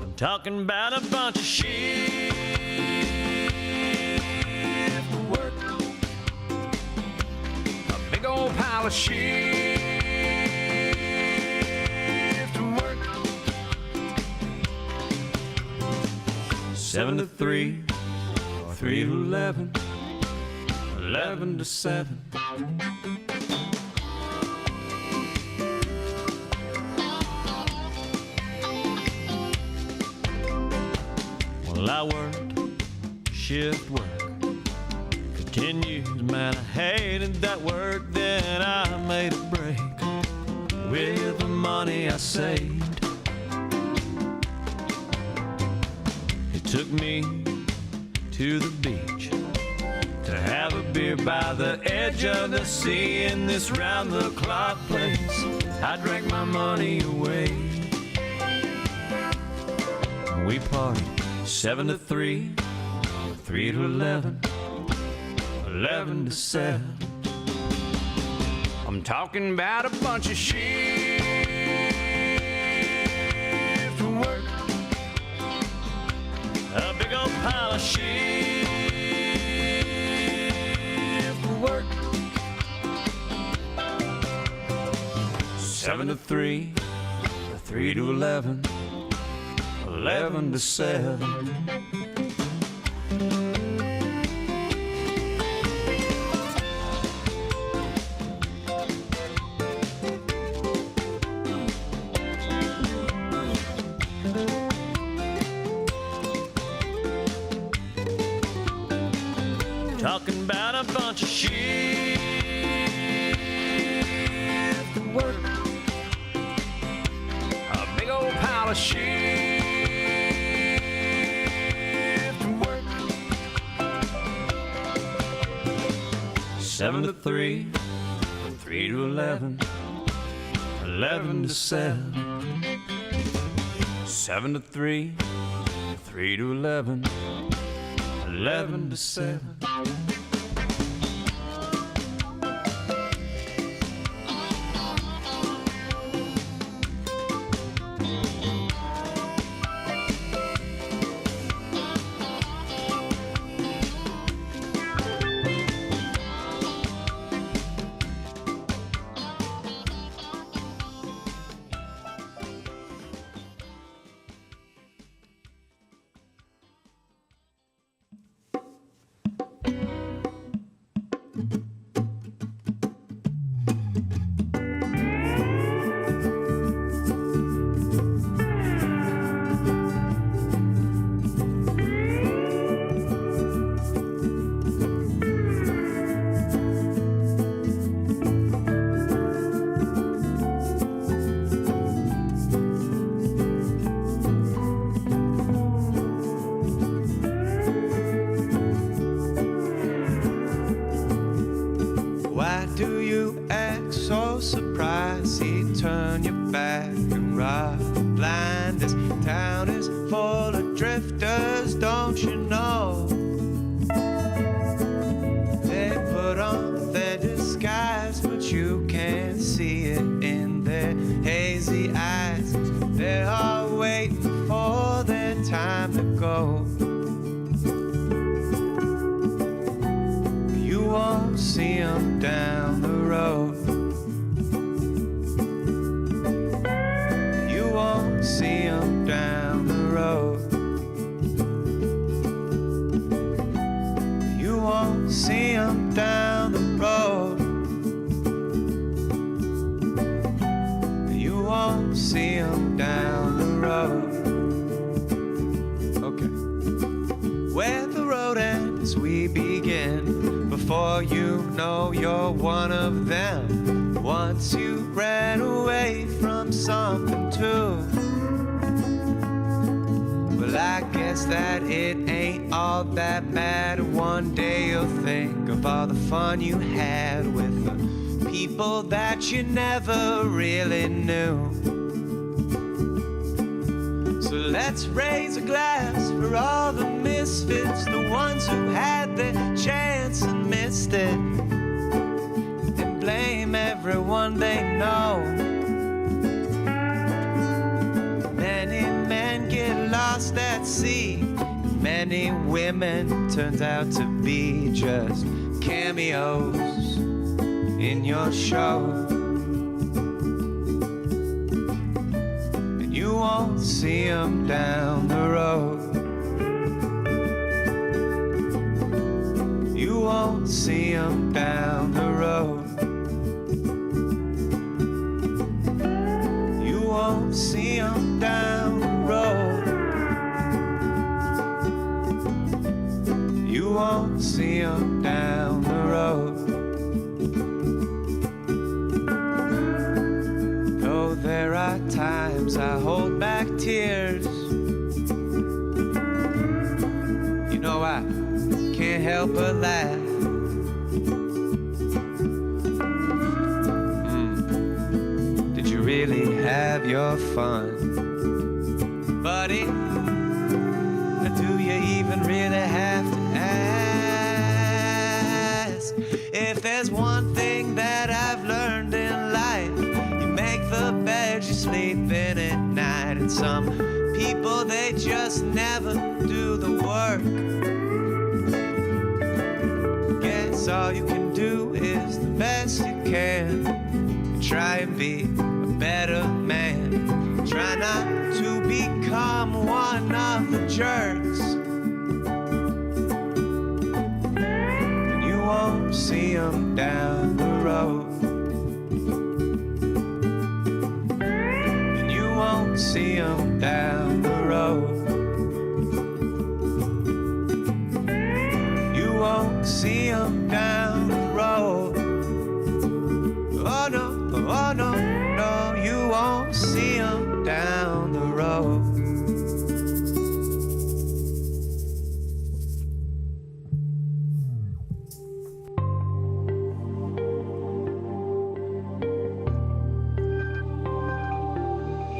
I'm talking about a bunch of shift work, a big old pile of shift work. 7 to 3, or 3 to 11, 11 to 7. Well, I worked shift work for 10 years, man, I hated that work. Then I made a break with the money I saved. It took me to the beach to have a beer by the edge of the sea in this round-the-clock place. I drank my money away. We partied 7 to 3, 3 to 11, 11 to 7. I'm talking about a bunch of shift work, a big old pile of shift work. 7 to 3, 3 to 11, 11 to 7. Talking about a bunch of shift work, a big old pile of shift work. 7 to 3, 3 to 11, 11 to 7. 7 to 3, 3 to 11, 11 to 7. Fun you had with the people that you never really knew. So let's raise a glass for all the misfits, the ones who had their chance and missed it, and blame everyone they know. Many men get lost at sea, many women turned out to be just cameos in your show, and you won't see them down the road. You won't see them down the road. You won't see them down the road. won't see 'em down the road. Though there are times I hold back tears, you know I can't help but laugh. Did you really have your fun, buddy? Or do you even really have to ask? If there's one thing that I've learned in life, you make the bed you sleep in at night. And some people, they just never do the work. Guess all you can do is the best you can. Try and be a better man. Try not to become one of the jerks. And you won't see 'em down the road. And you won't see 'em down the road. You won't see 'em down the road. Oh no, oh no, no, you won't see 'em down the road.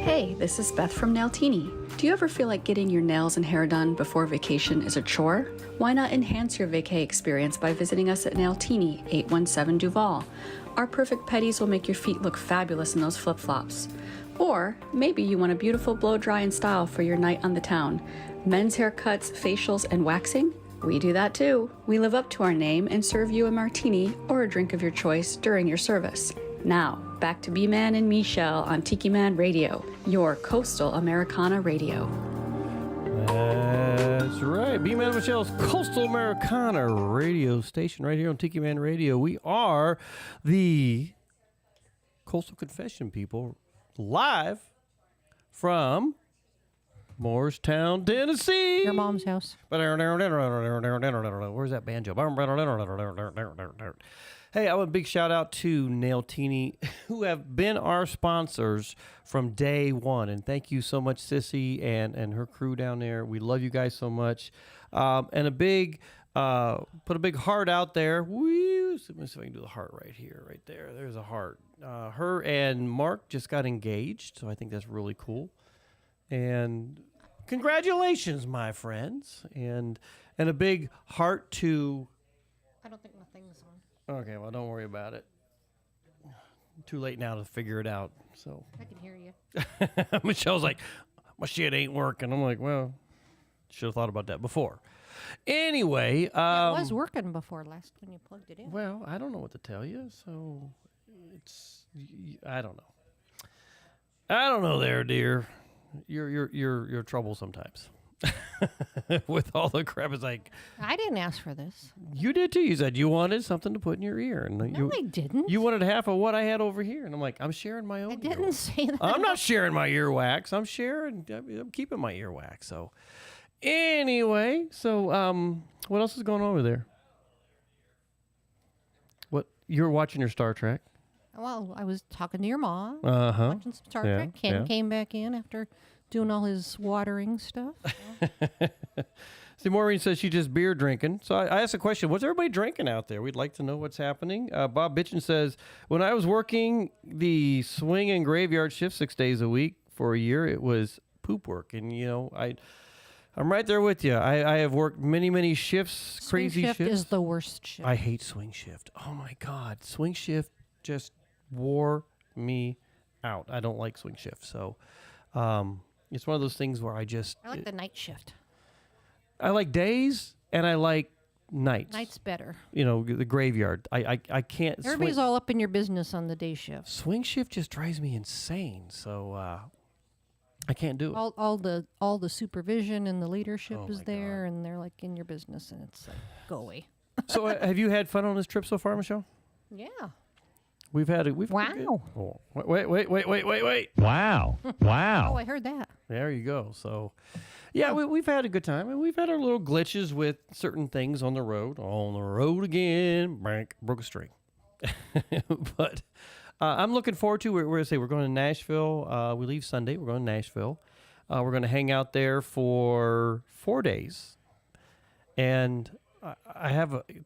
Hey, this is Beth from Nailtini. Do you ever feel like getting your nails and hair done before vacation is a chore? Why not enhance your vacay experience by visiting us at Nailtini, 817 Duval? Our perfect petties will make your feet look fabulous in those flip-flops. Or maybe you want a beautiful blow-dry and style for your night on the town. Men's haircuts, facials, and waxing? We do that too. We live up to our name and serve you a martini or a drink of your choice during your service. Now, back to B-Man and Michelle on Tiki Man Radio, your coastal Americana radio. That's right. B-Man and Michelle's Coastal Americana radio station right here on Tiki Man Radio. We are the Coastal Confession people live from Morristown, Tennessee. Your mom's house. Where's that banjo? Hey, I want a big shout out to Nailtini, who have been our sponsors from day one. And thank you so much, Sissy and her crew down there. We love you guys so much. And a big, put a big heart out there. Woo! Let me see if I can do the heart right here, right there. There's a heart. Her and Mark just got engaged, so I think that's really cool. And congratulations, my friends. And a big heart to... I don't think my thing's on. Okay, well, don't worry about it. Too late now to figure it out. So I can hear you. Michelle's like, my shit ain't working. I'm like, well, should have thought about that before. Anyway. It was working before last when you plugged it in. Well, I don't know what to tell you, so it's, I don't know. I don't know there, dear. You're trouble sometimes. With all the crap, it's like I didn't ask for this. You did too. You said you wanted something to put in your ear, and no, I didn't. You wanted half of what I had over here, and I'm like, I'm sharing my own. I didn't say that. I'm not sharing my earwax. I'm keeping my earwax. So, anyway, what else is going on over there? What you're watching your Star Trek? Well, I was talking to your mom. Watching some Star Trek. Ken came back in after doing all his watering stuff. See, Maureen says she just beer drinking. So I asked a question, what's everybody drinking out there? We'd like to know what's happening. Bob Bitchin says, when I was working the swing and graveyard shift 6 days a week for a year, it was poop work. And, I'm right there with you. I have worked many, many shifts, crazy shifts. Swing shift is the worst shift. I hate swing shift. Oh, my God. Swing shift just wore me out. I don't like swing shift. So, it's one of those things where I like the night shift. I like days and I like nights. Night's better. The graveyard. I can't. Everybody's all up in your business on the day shift. Swing shift just drives me insane. So I can't do it. All the supervision and the leadership is there, and they're like in your business, and it's like, go away. So have you had fun on this trip so far, Michelle? Yeah. Wow. Oh, wait. Wow. Oh, I heard that. There you go. So, Yeah, we've had a good time, and we've had our little glitches with certain things on the road. On the road again, broke a string. But I'm looking forward to. We're going to Nashville. We leave Sunday. We're going to Nashville. We're going to hang out there for 4 days, and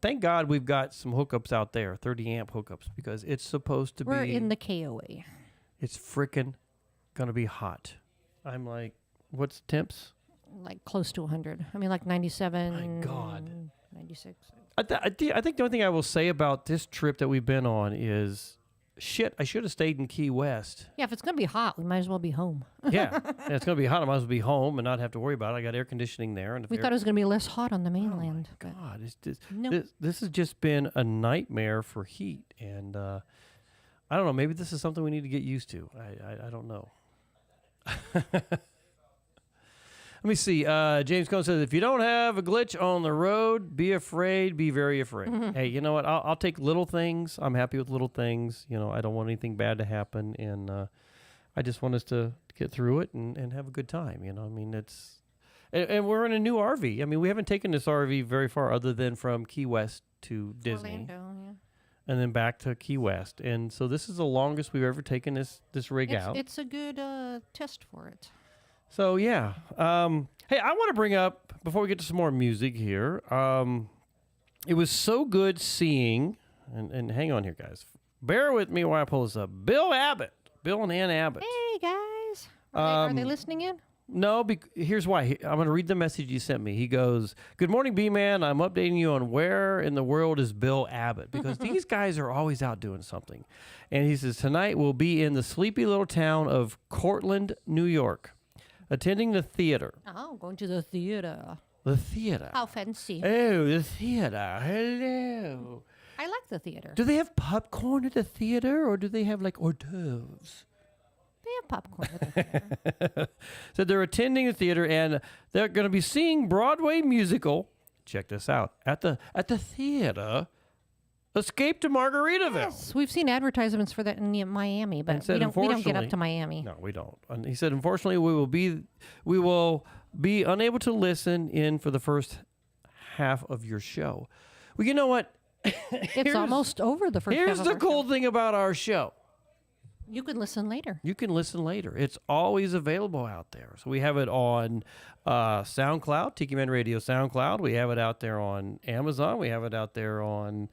thank God we've got some hookups out there, 30 amp hookups, because it's supposed to be. We're in the KOA. It's frickin' gonna be hot. I'm like, what's the temps? Like close to 100. I mean, like 97. My God. 96. I think the only thing I will say about this trip that we've been on is, shit, I should have stayed in Key West. Yeah, if it's going to be hot, we might as well be home. Yeah, it's going to be hot. I might as well be home and not have to worry about it. I got air conditioning there. And we thought it was going to be less hot on the mainland. Oh, my God. It's just, nope. This has just been a nightmare for heat. And I don't know. Maybe this is something we need to get used to. I don't know. Let me see. James Cohn says, if you don't have a glitch on the road, be afraid, be very afraid. Mm-hmm. Hey, you know what? I'll take little things. I'm happy with little things. You know, I don't want anything bad to happen. And I just want us to get through it and have a good time. You know, I mean, and we're in a new RV. I mean, we haven't taken this RV very far other than from Key West to Disney. Orlando, yeah. And then back to Key West. And so this is the longest we've ever taken this rig out. It's a good test for it. So, yeah. Hey, I want to bring up, before we get to some more music here, it was so good seeing, and hang on here, guys. Bear with me while I pull this up. Bill and Ann Abbott. Hey, guys. Are they listening in? No, here's why. I'm going to read the message you sent me. He goes, good morning, B-Man. I'm updating you on where in the world is Bill Abbott, because these guys are always out doing something. And he says, tonight we'll be in the sleepy little town of Cortland, New York, attending the theater. Oh, going to the theater. The theater. How fancy. Oh, the theater. Hello. I like the theater. Do they have popcorn at the theater, or do they have like hors d'oeuvres? They have popcorn at the theater. So they're attending the theater, and they're going to be seeing Broadway musical. Check this out. At the theater, Escape to Margaritaville. Yes, we've seen advertisements for that in Miami, but we don't get up to Miami. No, we don't. And he said, unfortunately, we will be unable to listen in for the first half of your show. Well, you know what? It's almost over the first half Here's of the our cool show. thing about our show. You can listen later. You can listen later. It's always available out there. So we have it on SoundCloud, Tiki Man Radio SoundCloud. We have it out there on Amazon. We have it out there on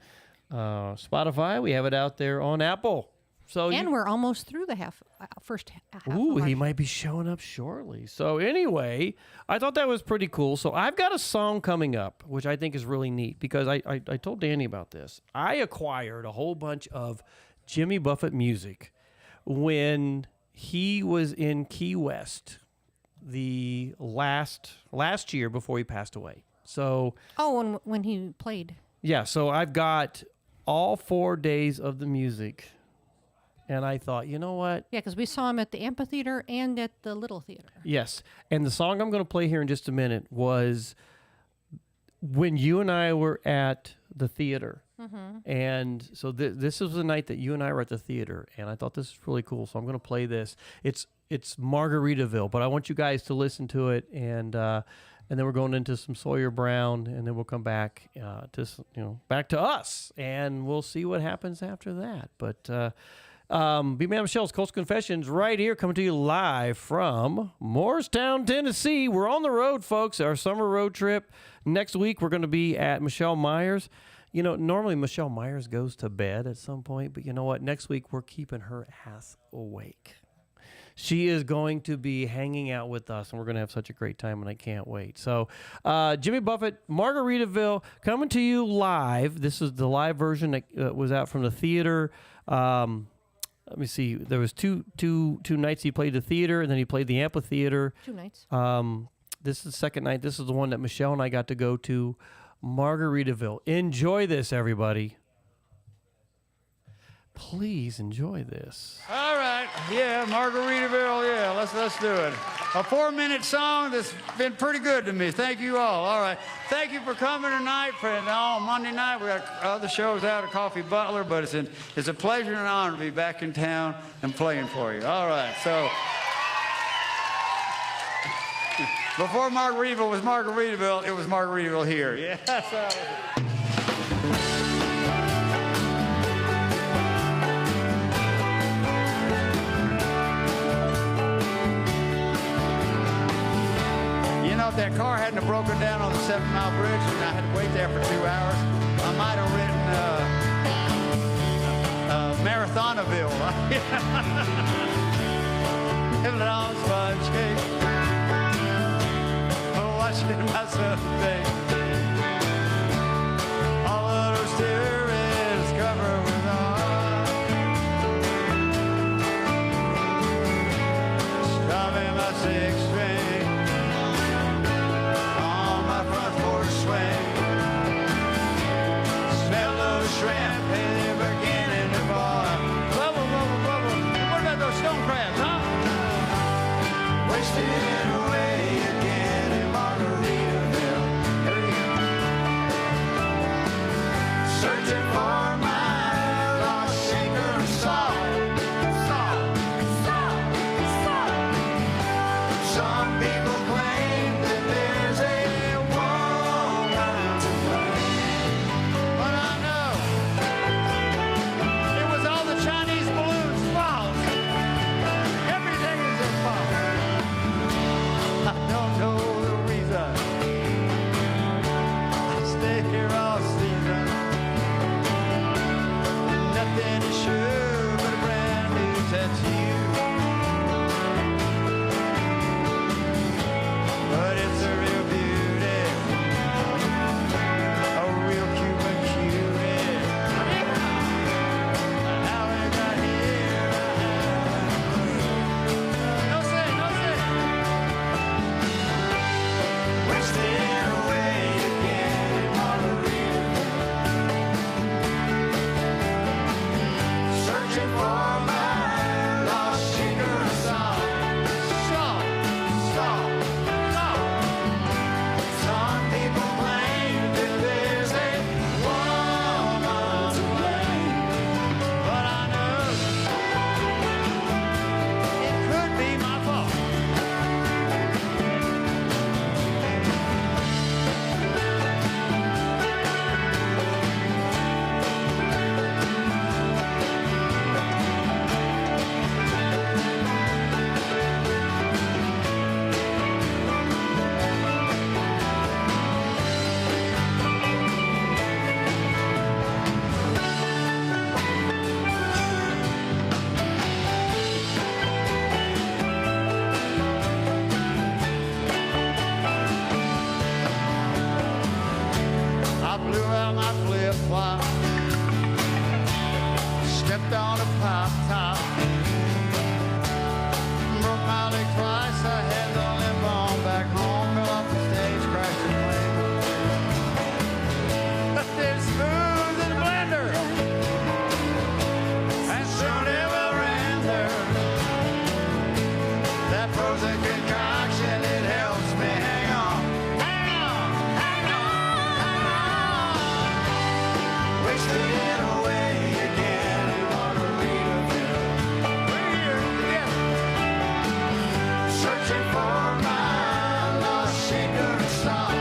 Spotify. We have it out there on Apple. So we're almost through the first half. Ooh, he might be showing up shortly. So anyway, I thought that was pretty cool. So I've got a song coming up, which I think is really neat, because I told Danny about this. I acquired a whole bunch of Jimmy Buffett music when he was in Key West the last year before he passed away. So when he played. Yeah, so I've got all 4 days of the music, and I thought, you know what? Yeah, because we saw him at the amphitheater and at the little theater. Yes, and the song I'm going to play here in just a minute was when you and I were at the theater. Mm-hmm. And so this was the night that you and I were at the theater, and I thought this was really cool, so I'm going to play this. It's Margaritaville, but I want you guys to listen to it, and then we're going into some Sawyer Brown, and then we'll come back back to us, and we'll see what happens after that. But B-Man Michelle's Coastal Confessions right here, coming to you live from Morristown, Tennessee. We're on the road, folks. Our summer road trip. Next week, we're going to be at Michelle Myers. You know, normally Michelle Myers goes to bed at some point, but you know what? Next week, we're keeping her ass awake. She is going to be hanging out with us, and we're going to have such a great time, and I can't wait. So, Jimmy Buffett, Margaritaville, coming to you live. This is the live version that was out from the theater. Let me see. There was two nights he played the theater, and then he played the amphitheater. 2 nights. This is the second night. This is the one that Michelle and I got to go to, Margaritaville. Enjoy this, everybody. Please enjoy this. All right, yeah, Margaritaville, yeah, let's do it. A 4-minute song that's been pretty good to me. Thank you all right. Thank you for coming tonight. On Monday night, we got other shows out at Coffee Butler, but it's a pleasure and an honor to be back in town and playing for you. All right, so Before Margaritaville was Margaritaville, it was Margaritaville here. Yeah. You know, if that car hadn't have broken down on the 7 Mile Bridge and I had to wait there for 2 hours, I might have written Marathonaville. If it all sponge cake, watching myself bake. All of those tears covered with oil. Strumming my 6-string on my front porch swing. Smell those shrimp and they're beginning to boil. Bubble, bubble, bubble. What about those stone crabs, huh? Wasted away again in Margaritaville. Here we go. Searching for my lost shaker of salt. Salt, salt, salt. Some people claim that there's a woman to blame, but I know it was all the Chinese balloons' fault. Everything is their fault. I don't know the reason I stay here all season. Nothing is sure but a brand new tattoo. But it's a real beauty, a real Cuban cutie. How we got here, no say, no say. Wasted away again in Margaritaville. Searching for my lost shaker of salt. Salt, salt, salt. Some people claim that there's a woman to blame, but I know it could be my fault. I blew out my flip-flop, stepped on a pop top, broke my leg twice. I had to limp on back home, fell off the stage, crashed and went. But there's smooth in the blender, and soon it will render. That frozen concoction, it helps me hang on. Hang on, hang on, hang on. Wasted away again in Margaritaville. We're here together, searching for my lost shaker of salt.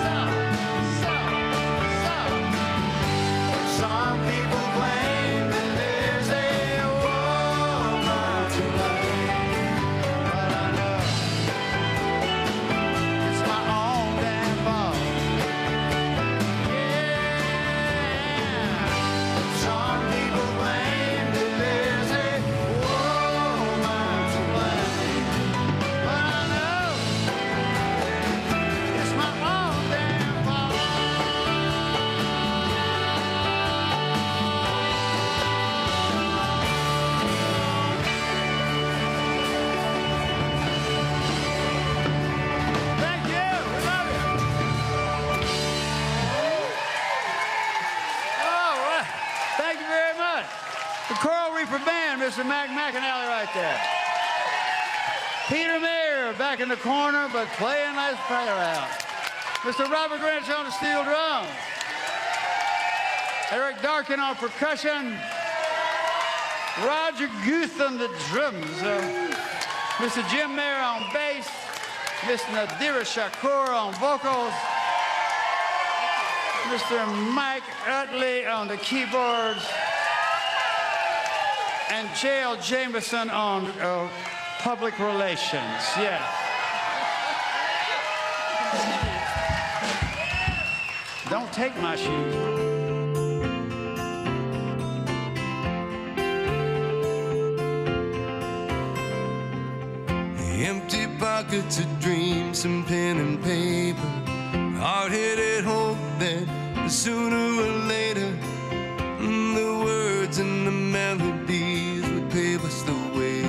Salt, salt, salt. Some people claim that there's a woman to blame, but I know it's my own damn fault. Yeah. Some people claim that there's a woman to blame, but I know it's my own damn fault. Thank you. We love you. All right. Thank you very much. The Coral Reaper Band, Mr. Mac McAnally right there. Peter Mayer back in the corner, but playing nice play around. Mr. Robert Grinch on the steel drums. Eric Darkin on percussion. Roger Guth on the drums. Mr. Jim Mayer on bass. Miss Nadira Shakur on vocals. Mr. Mike Utley on the keyboards. And J.L. Jameson on public relations. Yes. Don't take my shoes. Empty pockets of dreams, some pen and paper. Hard-headed hope that sooner or later the words and the melodies would pave us the way.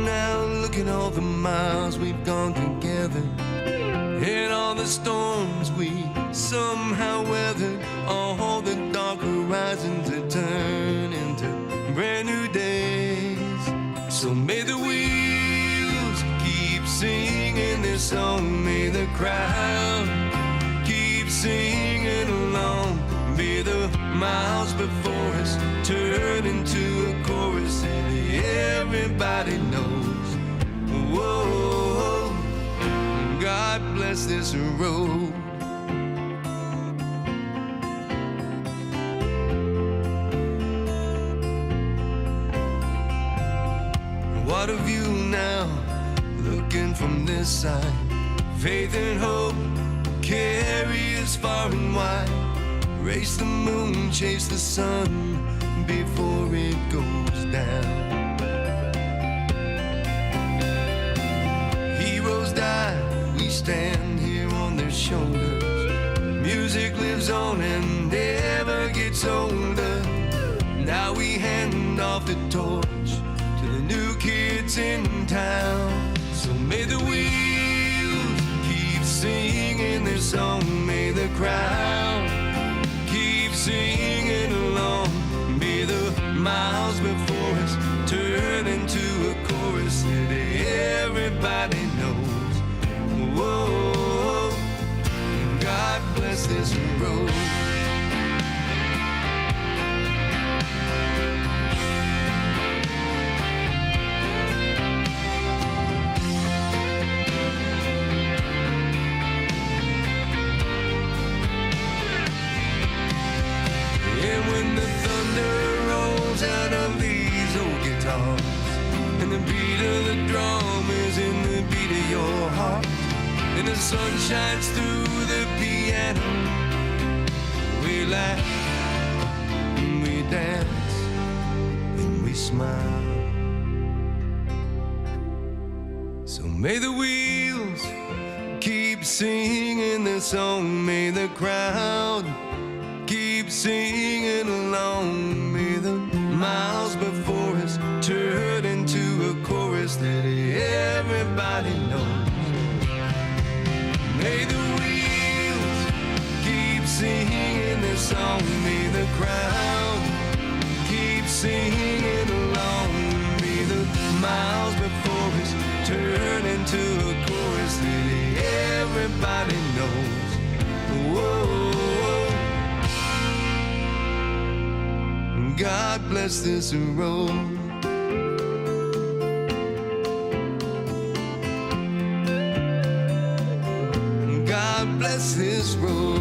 Now look at all the miles we've gone together, and all the storms we somehow weathered. All the dark horizons are turned into brand new days. So may the wheels keep singing their song, may the crowd keep singing along, may the miles before us turn into a chorus that everybody knows. Whoa, God bless this road. What of you now, looking from this side? Faith and hope carry us far and wide. Race the moon, chase the sun before it goes down. Heroes die, we stand here on their shoulders. Music lives on and never gets older. Now we hand off the torch to the new kids in town. So may the wheels keep singing their song, may the crowd keep singing along, may the miles before us turn into a chorus that everybody knows. Whoa, God bless this road. And the beat of the drum is in the beat of your heart, and the sun shines through the piano. We laugh and we dance and we smile. So may the wheels keep singing the song, may the crowd keep singing along, may the miles before us turn into a chorus that everybody knows. May the wheels keep singing their song, may the crowd keep singing along, may the miles before us turn into a chorus that everybody knows. Whoa, God bless this road. God bless this road.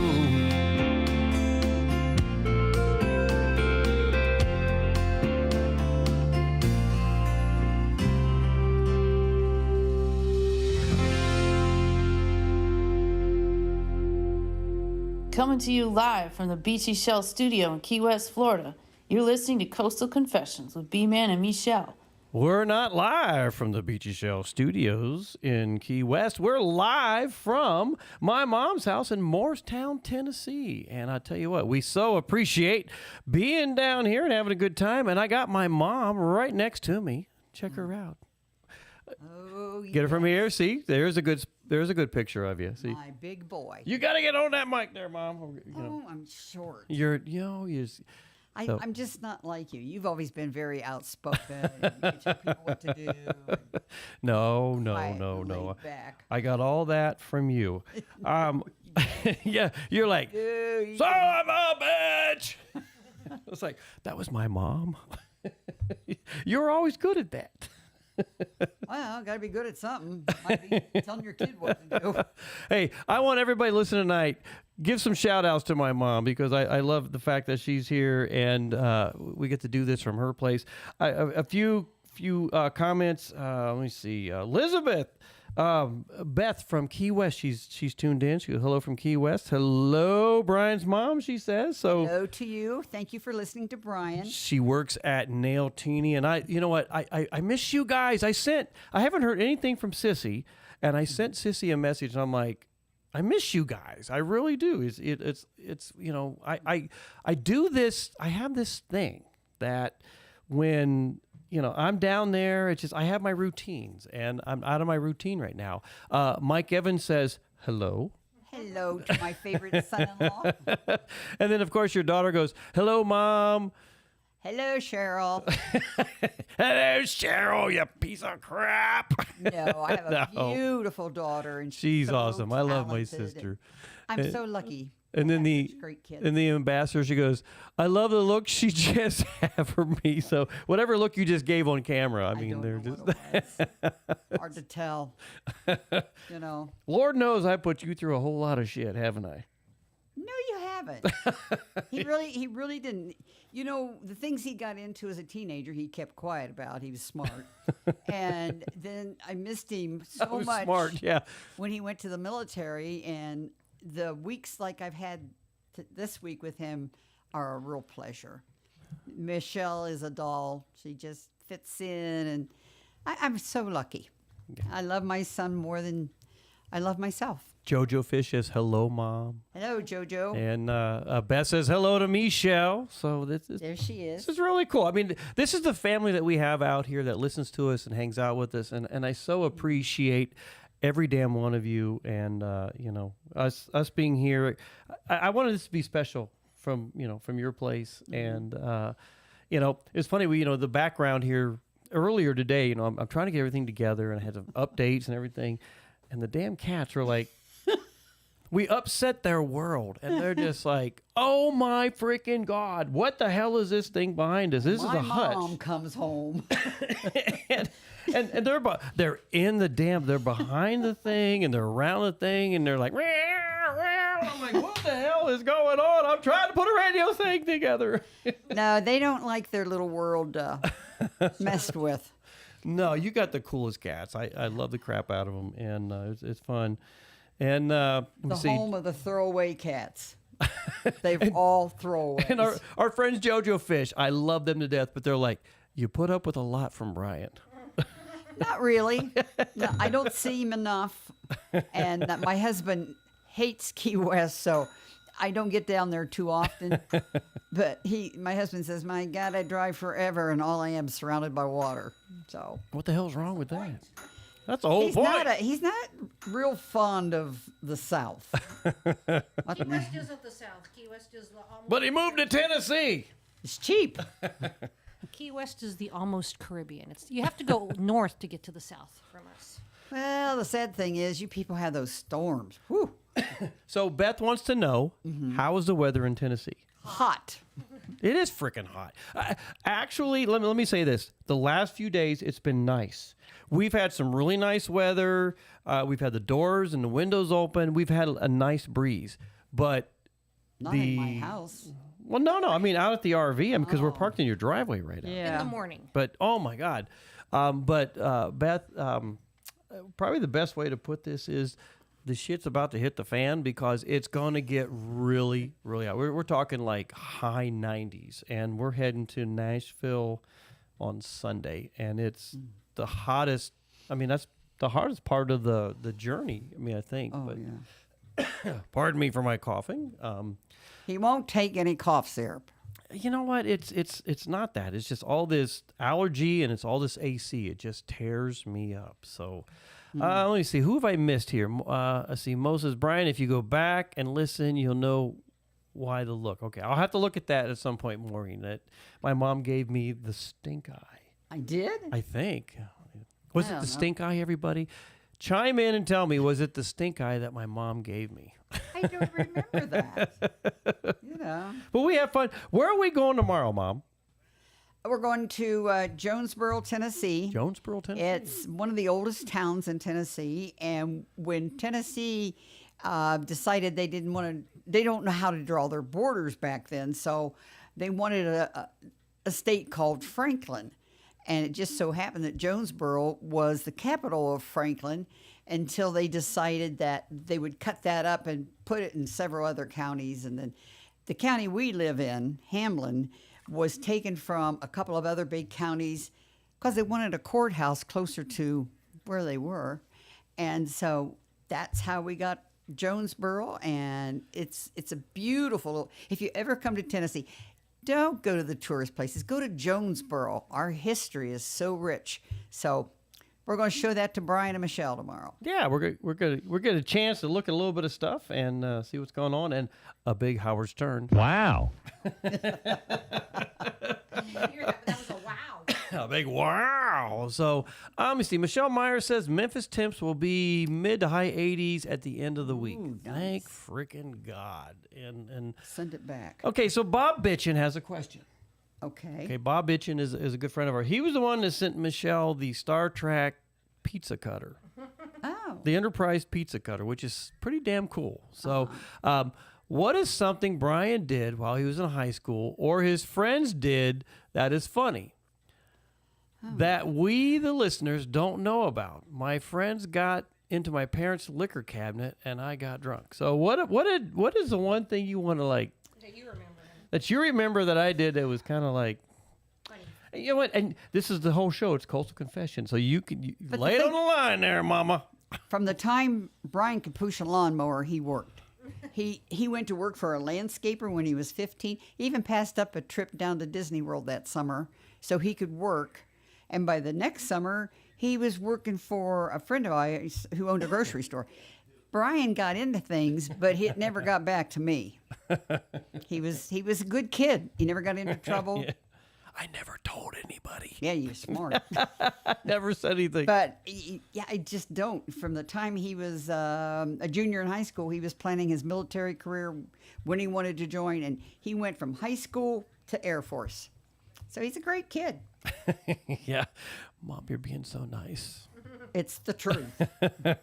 Coming to you live from the Beachy Shell Studio in Key West, Florida. You're listening to Coastal Confessions with B-Man and Michelle. We're not live from the Beachy Shell Studios in Key West. We're live from my mom's house in Morristown, Tennessee. And I tell you what, we so appreciate being down here and having a good time. And I got my mom right next to me. Check her out. Oh, Get her from here. See, there's a good picture of you. See, my big boy. You got to get on that mic there, Mom. I'm short. I'm just not like you. You've always been very outspoken. And you tell people what to do. No. Back. I got all that from you. Yeah, you're like, son of a bitch. It's like, that was my mom. You're always good at that. Well, got to be good at something. Might be telling your kid what to do. Hey, I want everybody listening tonight, give some shout outs to my mom because I love the fact that she's here and we get to do this from her place. A few comments. Let me see. Elizabeth, Beth from Key West. She's tuned in. She goes, hello from Key West. Hello, Brian's mom, she says. So hello to you. Thank you for listening to Brian. she works at Nailtini, and you know what? I miss you guys. I haven't heard anything from Sissy, and I sent Sissy a message, and I'm like, I miss you guys. I really do. It's you know, I do this. I have this thing that when you know, I'm down there. It's just I have my routines, and I'm out of my routine right now. Mike Evans says hello. Hello to my favorite son-in-law. And then, of course, your daughter goes, hello, Mom. Hello, Cheryl. Hello, Cheryl, you piece of crap. No, I have a beautiful daughter, and she's so awesome. I love my talented. sister. I'm so lucky. And then great kids. and the ambassador, she goes, I love the look she just had for me. So whatever look you just gave on camera, I mean, they're just hard to tell. You know. Lord knows I put you through a whole lot of shit, haven't I? No, you haven't. He really didn't. You know, the things he got into as a teenager, he kept quiet about. He was smart. And then I missed him so much. Smart, yeah. When he went to the military, and the weeks like I've had this week with him are a real pleasure. Michelle is a doll. She just fits in, and I'm so lucky. Yeah. I love my son more than I love myself. Jojo Fish says, hello, Mom. Hello, Jojo. And Beth says, hello to Michelle. So there she is. This is really cool. I mean, this is the family that we have out here that listens to us and hangs out with us. And I so appreciate every damn one of you. And, you know, us being here. I wanted this to be special from your place. And, you know, it's funny. The background here earlier today, I'm trying to get everything together and I had some updates and everything. And the damn cats were like, we upset their world. And they're just like, oh my freaking God, what the hell is this thing behind us? This is a hutch. My mom comes home. and they're in the damn, they're behind the thing and they're around the thing and they're like, meow, meow. I'm like, what the hell is going on? I'm trying to put a radio thing together. No, they don't like their little world messed with. No, you got the coolest cats. I love the crap out of them, and it's fun. And the home of the throwaway cats. They've all throwaways. And our friends JoJo Fish, I love them to death, but they're like, you put up with a lot from Brian. Not really. No, I don't see him enough, and my husband hates Key West, so I don't get down there too often. But my husband says, my God, I drive forever, and all I am is surrounded by water. So what the hell's wrong with that? That's the whole point. He's not real fond of the South. Key West isn't the South. Key West is the almost. But he moved to Tennessee. It's cheap. Key West is the almost Caribbean. You have to go north to get to the South from us. Well, the sad thing is, you people have those storms. Whew. So Beth wants to know, how is the weather in Tennessee? Hot. It is freaking hot. Actually, let me say this. The last few days, it's been nice. We've had some really nice weather. We've had the doors and the windows open. We've had a nice breeze. But not in my house. Well, no. I mean, out at the RV, because we're parked in your driveway right now. Yeah. In the morning. But, oh, my God. Beth, probably the best way to put this is the shit's about to hit the fan because it's going to get really, really hot. We're talking like high 90s, and we're heading to Nashville on Sunday, and it's the hottest. I mean, that's the hardest part of the journey. I mean, I think. Oh, yeah. Pardon me for my coughing. He won't take any cough syrup. You know what? It's not that. It's just all this allergy and it's all this AC. It just tears me up. So let me see. Who have I missed here? I see Moses Brian. If you go back and listen, you'll know why the look. Okay, I'll have to look at that at some point, Maureen. That my mom gave me the stink eye. I did? I think. Was it the stink eye, everybody? Chime in and tell me, was it the stink eye that my mom gave me? I don't remember that. But we have fun. Where are we going tomorrow, Mom? We're going to Jonesboro, Tennessee. Jonesboro, Tennessee. It's one of the oldest towns in Tennessee, and when Tennessee decided they don't know how to draw their borders back then, so they wanted a state called Franklin, and it just so happened that Jonesboro was the capital of Franklin until they decided that they would cut that up and put it in several other counties, and then the county we live in, Hamlin, was taken from a couple of other big counties because they wanted a courthouse closer to where they were. And so that's how we got Jonesboro, and it's a beautiful, if you ever come to Tennessee, don't go to the tourist places, go to Jonesboro. Our history is so rich. So we're going to show that to Brian and Michelle tomorrow. Yeah, we're getting a chance to look at a little bit of stuff and see what's going on, and a big Howard Stern. Wow. A big wow. So, let me see. Michelle Meyer says Memphis temps will be mid to high 80s at the end of the week. Ooh, nice. Thank freaking God. And send it back. Okay, so Bob Bitchin has a question. Okay, Bob Bitchin is a good friend of ours. He was the one that sent Michelle the Star Trek pizza cutter. Oh. The Enterprise pizza cutter, which is pretty damn cool. So, what is something Brian did while he was in high school or his friends did that is funny? That we, the listeners, don't know about. My friends got into my parents' liquor cabinet, and I got drunk. So what is the one thing you want to like that you remember that I did that was kind of like funny? You know what? And this is the whole show. It's Coastal Confession, so you lay it on the line there, Mama. From the time Brian could push a lawnmower, he worked. He went to work for a landscaper when he was 15. He even passed up a trip down to Disney World that summer so he could work. And by the next summer, he was working for a friend of ours who owned a grocery store. Brian got into things, but he never got back to me. He was a good kid. He never got into trouble. Yeah. I never told anybody. Yeah, you're smart. Never said anything. But yeah, I just don't. From the time he was a junior in high school, he was planning his military career, when he wanted to join, and he went from high school to Air Force. So he's a great kid. Yeah. Mom, you're being so nice. It's the truth.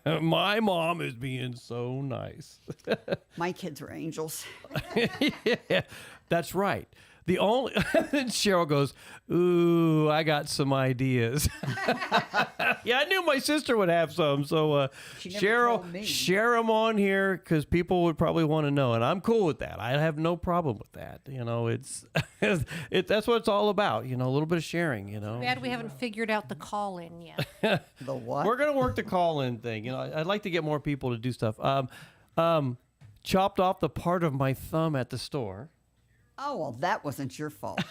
My mom is being so nice. My kids were angels. Yeah, that's right. The only Cheryl goes, ooh, I got some ideas. Yeah, I knew my sister would have some. So Cheryl, share them on here because people would probably want to know, and I'm cool with that. I have no problem with that. You know, it's that's what it's all about. You know, a little bit of sharing. You know, Bad we haven't figured out the call-in yet. The what? We're gonna work the call-in thing. You know, I'd like to get more people to do stuff. Chopped off the part of my thumb at the store. Oh, well, that wasn't your fault.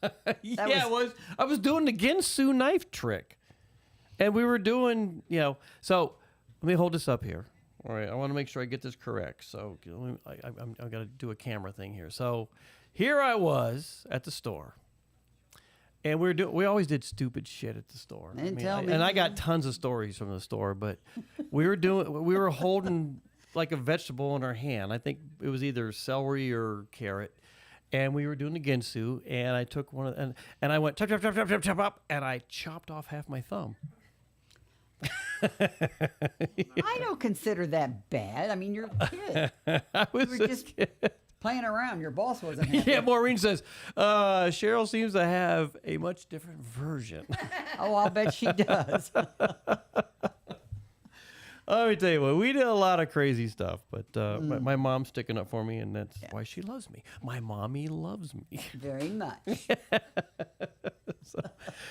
It was. I was doing the Ginsu knife trick. And we were doing, you know, so let me hold this up here. All right, I want to make sure I get this correct. So I've got to do a camera thing here. So here I was at the store. And we always did stupid shit at the store. And I got tons of stories from the store, but we were holding like a vegetable in our hand. I think it was either celery or carrot. And we were doing the Ginsu, and I took one of and I went chop, chop, chop, chop, chop, chop up, and I chopped off half my thumb. I don't consider that bad. I mean, you're a kid. I was you were just kid. playing around. Your boss wasn't happy. Yeah, Maureen says, Cheryl seems to have a much different version. Oh, I'll bet she does. Let me tell you what, we did a lot of crazy stuff, but my mom's sticking up for me, and that's why she loves me. My mommy loves me. Very much.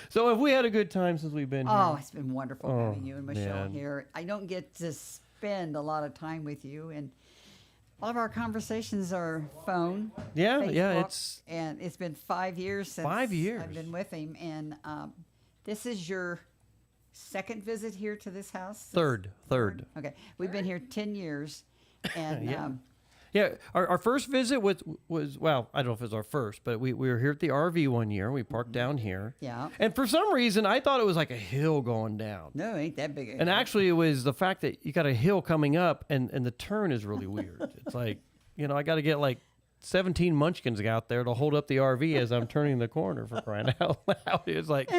So have we had a good time since we've been here? Oh, it's been wonderful having you and Michelle man. here. I don't get to spend a lot of time with you, and all of our conversations are phone. Yeah, Facebook, and it's been 5 years since 5 years. I've been with him, and this is your second visit here to this house? Third. Okay, we've been here 10 years, and our first visit was well, I don't know if it was our first, but we were here at the RV one year. We parked down here. Yeah. And for some reason, I thought it was like a hill going down. No, it ain't that big. And actually, it was the fact that you got a hill coming up, and the turn is really weird. It's like, you know, I got to get like 17 munchkins out there to hold up the RV as I'm turning the corner, for crying out loud. It's like,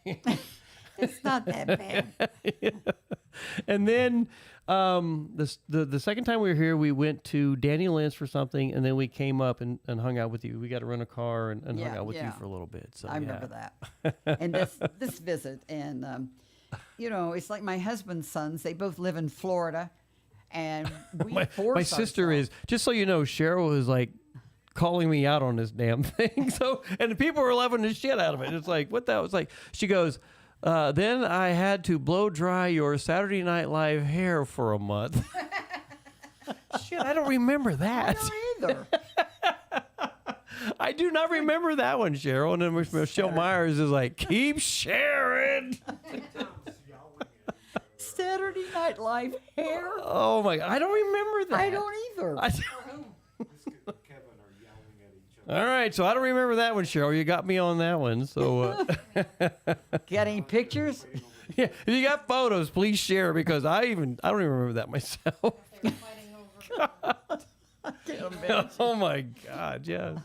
it's not that bad. Yeah. And then the second time we were here, we went to Danny Lynn's for something, and then we came up and hung out with you. We got to rent a car and hung out with you for a little bit. So I remember that. And this visit, and it's like my husband's sons. They both live in Florida, and we my sister is, just so you know, Cheryl is like calling me out on this damn thing. So, and the people were loving the shit out of it. It's like, what the hell? It's like, she goes, then I had to blow dry your Saturday Night Live hair for a month. Shit, I don't remember that. I don't either. I do not remember that one, Cheryl. And then Michelle Myers is like, keep sharing. Saturday Night Live hair? Oh my God, I don't remember that. I don't either. All right, so I don't remember that one, Cheryl. You got me on that one. So, got any pictures? Yeah, if you got photos, please share, because I don't even remember that myself. I can't imagine. Oh my God, yeah.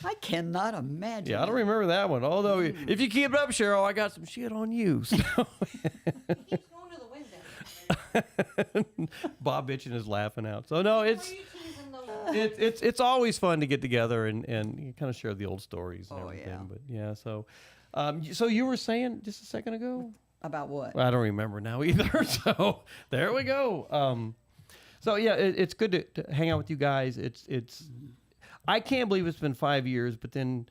I cannot imagine. Yeah, I don't remember that one. Although, if you keep it up, Cheryl, I got some shit on you. So. Bob Bitchin is laughing out. So no, it's always fun to get together and you kind of share the old stories and everything. Yeah. But yeah, so you were saying just a second ago about what? I don't remember now either. So there we go. So yeah, it's good to hang out with you guys. It's I can't believe it's been 5 years, but then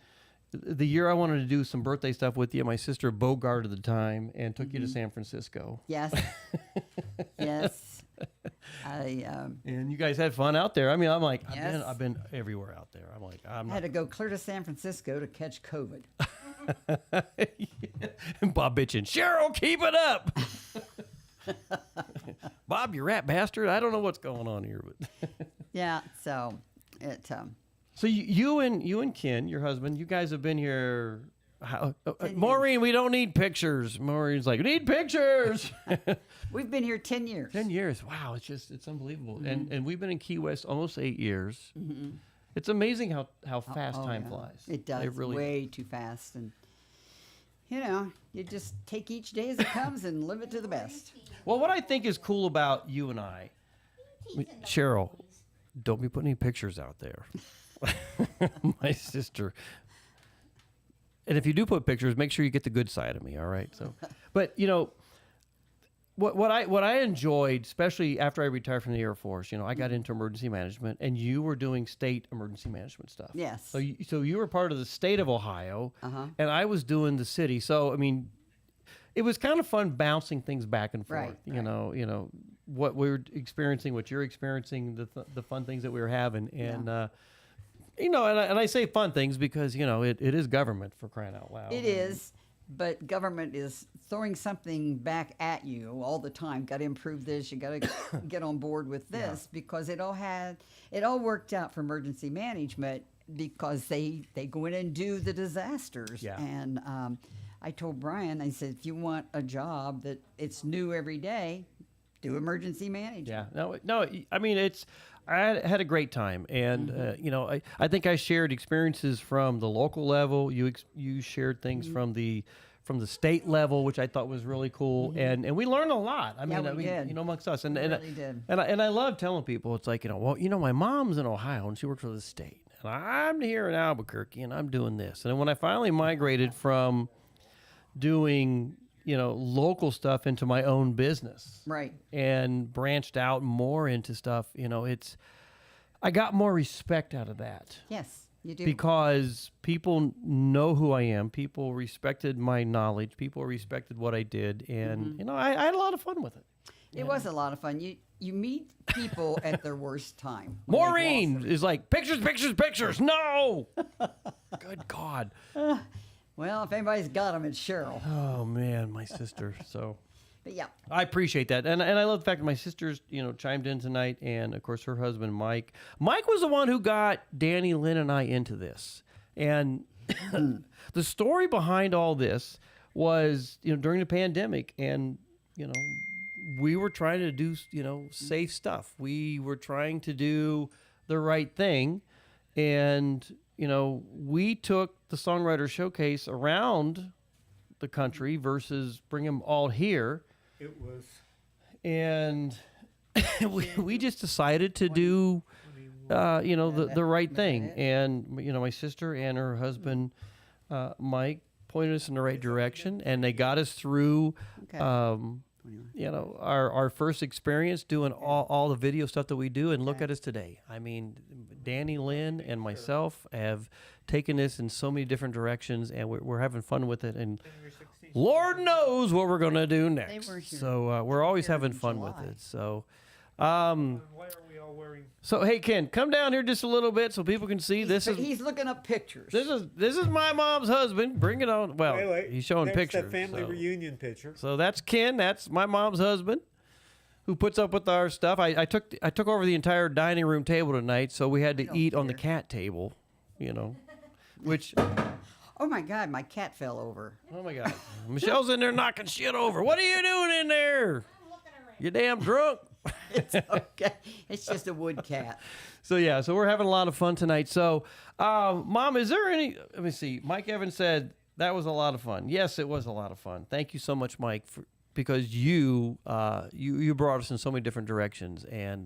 the year I wanted to do some birthday stuff with you, my sister bogarted the time and took you to San Francisco. Yes. Yes. And you guys had fun out there. I mean, I'm like, Yes. I've been everywhere out there. I'm like, I had to go clear to San Francisco to catch COVID. And Bob bitching, Cheryl, keep it up. Bob, you rat bastard. I don't know what's going on here, but Yeah. So it. So you and Ken, your husband, you guys have been here. Maureen, we don't need pictures. Maureen's like, we need pictures. We've been here 10 years. 10 years. Wow, it's unbelievable. And we've been in Key West almost 8 years. Mm-hmm. It's amazing how fast time flies. It does. really way too fast. And you just take each day as it comes and live it to the best. Well, what I think is cool about you and I, Cheryl, don't be putting any pictures out there. My sister. And if you do put pictures, make sure you get the good side of me, all right? So, but what I enjoyed, especially after I retired from the Air Force, I got into emergency management, and you were doing state emergency management stuff. Yes. So you were part of the state of Ohio, and I was doing the city. So I mean, it was kind of fun bouncing things back and forth. Right. You know what we were experiencing, what you're experiencing, the fun things that we were having, and. And I say fun things because, it is government, for crying out loud. It is, but government is throwing something back at you all the time. Got to improve this. You got to get on board with this because it all worked out for emergency management because they go in and do the disasters. Yeah. And I told Brian, I said, if you want a job that it's new every day, do emergency management. Yeah. No. I mean, I had a great time, and I think I shared experiences from the local level. You shared things from the state level, which I thought was really cool, and we learned a lot. I mean, did. Amongst us, and really did. And I love telling people, it's like, my mom's in Ohio and she works for the state, and I'm here in Albuquerque and I'm doing this. And when I finally migrated from doing local stuff into my own business. Right. And branched out more into stuff, I got more respect out of that. Yes, you do. Because people know who I am. People respected my knowledge. People respected what I did. And, I had a lot of fun with it. It was a lot of fun. You meet people at their worst time. Maureen is like, pictures, pictures, pictures. No! Good God. Well, if anybody's got them, it's Cheryl. Oh, man, my sister. So, but yeah, I appreciate that, and I love the fact that my sister's chimed in tonight, and of course her husband Mike. Mike was the one who got Danny, Lynn, and I into this, and the story behind all this was during the pandemic, and we were trying to do safe stuff. We were trying to do the right thing. And, you know, we took the Songwriter Showcase around the country versus bring them all here. It was. And we just decided to do, you know, the right thing. And, you know, my sister and her husband, Mike, pointed us in the right direction. And they got us through, you know, our first experience doing all the video stuff that we do. And look at us today. I mean, Danny, Lynn, and myself have taken this in so many different directions. And we're having fun with it. And Lord knows what we're going to do next. So we're always having fun with it. So, Why are we all wearing? so hey, Ken, come down here just a little bit so people can see. He's looking up pictures. This is my mom's husband. Bring it on. Well, Wait, he's showing there's pictures. that family so. reunion picture. So that's Ken. That's my mom's husband, who puts up with our stuff. I took over the entire dining room table tonight, so we had to eat on the cat table, you know, which. Oh my God, my cat fell over. Oh my God, Michelle's in there knocking shit over. What are you doing in there? You damn drunk. It's okay. It's just a wood cat. So yeah, so we're having a lot of fun tonight. So, Mom, is there any? Let me see. Mike Evans said that was a lot of fun. Yes, it was a lot of fun. Thank you so much, Mike, because you brought us in so many different directions. And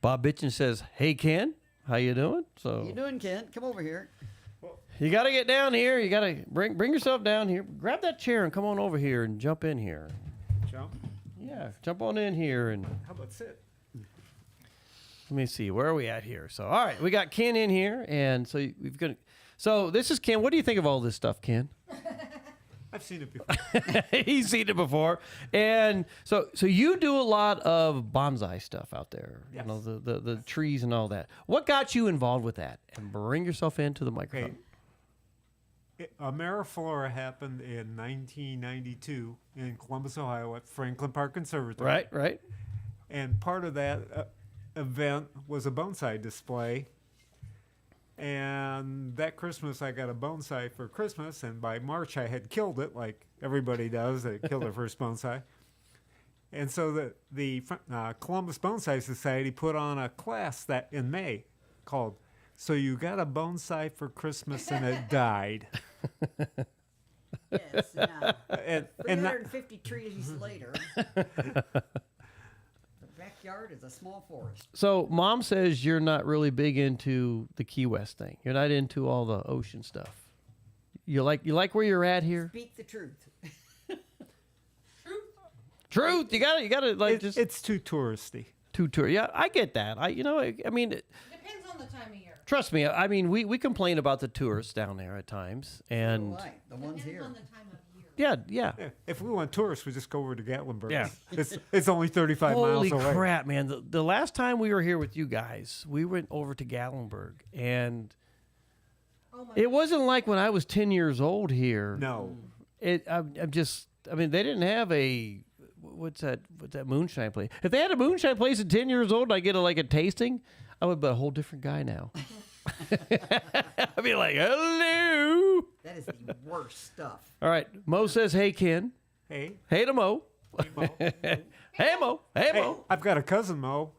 Bob Bitchin says, "Hey Ken, how you doing?" So How you doing, Ken? Come over here. you got to get down here. You got to bring yourself down here. Grab that chair and come on over here and jump in here. Jump. Yeah, jump on in here and. How about sit? Let me see, where are we at here? So, all right, we got Ken in here, and so we've got. So this is Ken. What do you think of all this stuff, Ken? I've seen it before. He's seen it before, and so you do a lot of bonsai stuff out there. Yes. You know, the trees and all that. What got you involved with that? And bring yourself into the microphone. Ameriflora happened in 1992 in Columbus, Ohio, at Franklin Park Conservatory. Right. And part of that event was a bonsai display. And that Christmas, I got a bonsai for Christmas, and by March, I had killed it, like everybody does. They kill their first bonsai. And so the Columbus Bonsai Society put on a class that in May called "So You Got a Bonsai for Christmas and It Died." Yes. And 350 trees later. Backyard is a small forest. So Mom says you're not really big into the Key West thing. You're not into all the ocean stuff. You like where you're at here? Speak the truth. Truth. You gotta like just. It's too touristy. Yeah, I get that. I mean. Depends on the time of year. Trust me. I mean, we complain about the tourists down there at times, and The ones here. On the time of year. yeah. If we want tourists, we just go over to Gatlinburg. Yeah. It's only 35 Holy miles away. crap, man! The last time we were here with you guys, we went over to Gatlinburg, and it wasn't like when I was 10 years old here. No. I'm just. I mean, they didn't have a. What's that moonshine place? If they had a moonshine place at 10 years old and I get a tasting, I would be a whole different guy now. I'd be like, hello. That is the worst stuff. All right. Mo says, hey, Ken. Hey. Hey to Mo. Hey, Mo. Hey, Mo. Hey, Mo. I've got a cousin, Mo,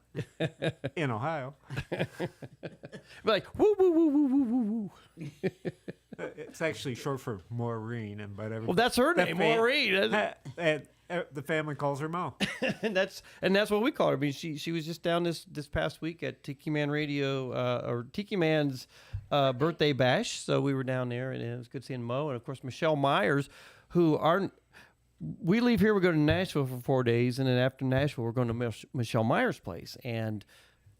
in Ohio. Be like, woo, woo, woo, woo, woo, woo, woo. It's actually short for Maureen, and but every. Well, that's her name, Maureen. And the family calls her Mo. and that's what we call her. I mean, she was just down this past week at Tiki Man Radio or Tiki Man's birthday bash. So we were down there, and it was good seeing Mo, and of course Michelle Myers, who aren't. We leave here, we go to Nashville for 4 days, and then after Nashville, we're going to Michelle Myers' place, and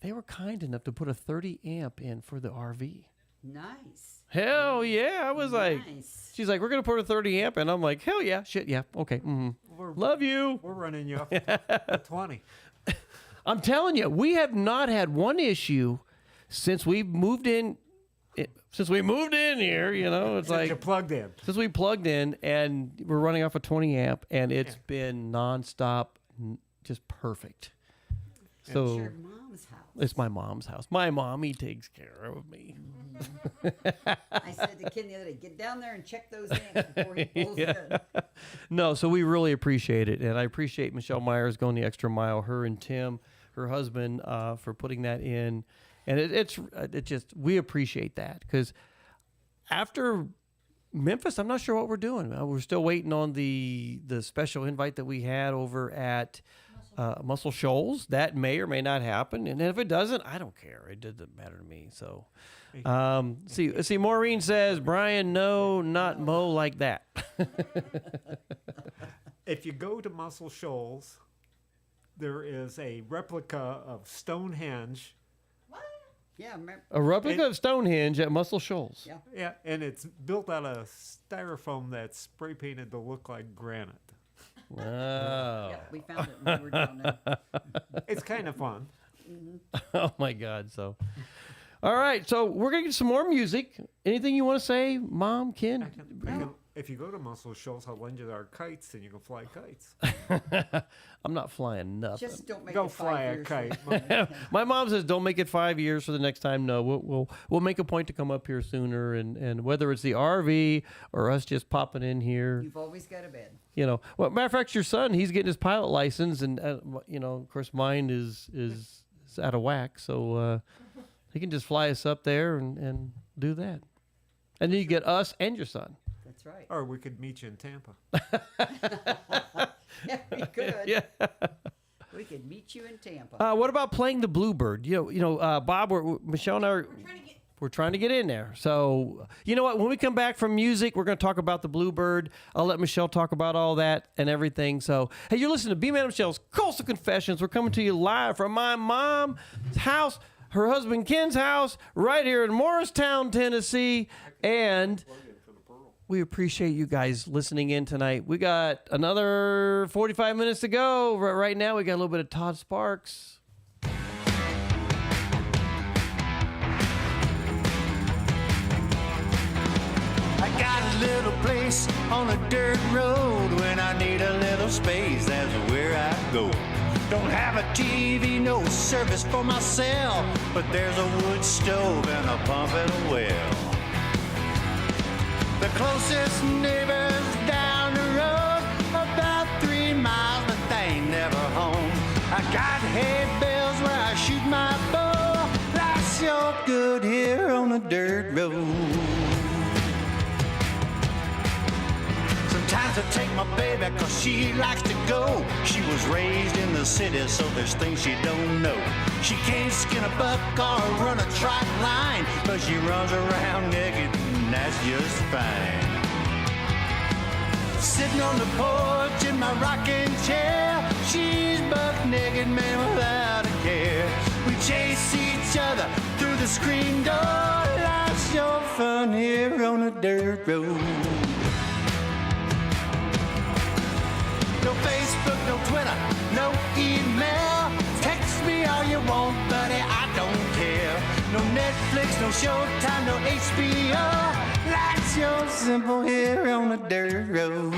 they were kind enough to put a 30 amp in for the RV. Nice. Hell yeah. I was like, she's like, we're going to put a 30 amp in. I'm like, hell yeah. Shit, yeah. Okay. Mm-hmm. Love you. We're running you off at 20. I'm telling you, we have not had one issue since we moved in. Since we moved in here, you know, it's like. You're plugged in. Since we plugged in, and we're running off a 20 amp, and it's been nonstop, just perfect. So. It's your mom's house. It's my mom's house. My mommy takes care of me. I said to Ken the other day, get down there and check those amps before he pulls in. No, so we really appreciate it. And I appreciate Michelle Myers going the extra mile, her and Tim, her husband, for putting that in. And it just, we appreciate that, because after Memphis, I'm not sure what we're doing. We're still waiting on the special invite that we had over at Muscle Shoals. That may or may not happen, and if it doesn't, I don't care. It doesn't matter to me. So, see, Maureen says, Brian, no, not Mo like that. If you go to Muscle Shoals, there is a replica of Stonehenge. Yeah, A replica of Stonehenge at Muscle Shoals. Yeah, and it's built out of styrofoam that's spray painted to look like granite. Wow. Yeah, we found it when we were down there. It's kind of fun. Oh my God! So, all right. So we're gonna get some more music. Anything you want to say, Mom, Ken? If you go to Muscle Shoals, I'll lend you our kites, and you can fly kites. I'm not flying nothing. Just don't make Go it 5 fly a years. kite. My mom says, "Don't make it 5 years for the next time." No, we'll make a point to come up here sooner, and whether it's the RV or us just popping in here. You've always got a bed. You know, well, matter of fact, your son, he's getting his pilot license, and you know, of course, mine is out of whack, so he can just fly us up there and do that, and then you get us and your son. That's right. Or we could meet you in Tampa. Yeah, we could. Yeah. We could meet you in Tampa. What about playing the Bluebird? Bob, Michelle and I we're trying to get in there. So, you know what? When we come back from music, we're going to talk about the Bluebird. I'll let Michelle talk about all that and everything. So, hey, you're listening to B-Man and Michelle's Coastal Confessions. We're coming to you live from my mom's house, her husband Ken's house, right here in Morristown, Tennessee. And we appreciate you guys listening in tonight. We got another 45 minutes to go. Right now, we got a little bit of Todd Sparks. I got a little place on a dirt road. When I need a little space, that's where I go. Don't have a TV, no service for myself, but there's a wood stove and a pump and a well. The closest neighbor's down the road, about 3 miles, but they ain't never home. I got hay bales where I shoot my bow. Life's so good here on the dirt road. Sometimes I take my baby cause she likes to go. She was raised in the city, so there's things she don't know. She can't skin a buck or run a trot line, but she runs around naked and that's just fine. Sitting on the porch in my rocking chair, she's buck naked, man, without a care. We chase each other through the screen door. Life's so fun here on the dirt road. No Facebook, no Twitter, no email. Text me all you want, buddy, I don't care. No Netflix, no Showtime, no HBO. Life's so simple here on the dirt road.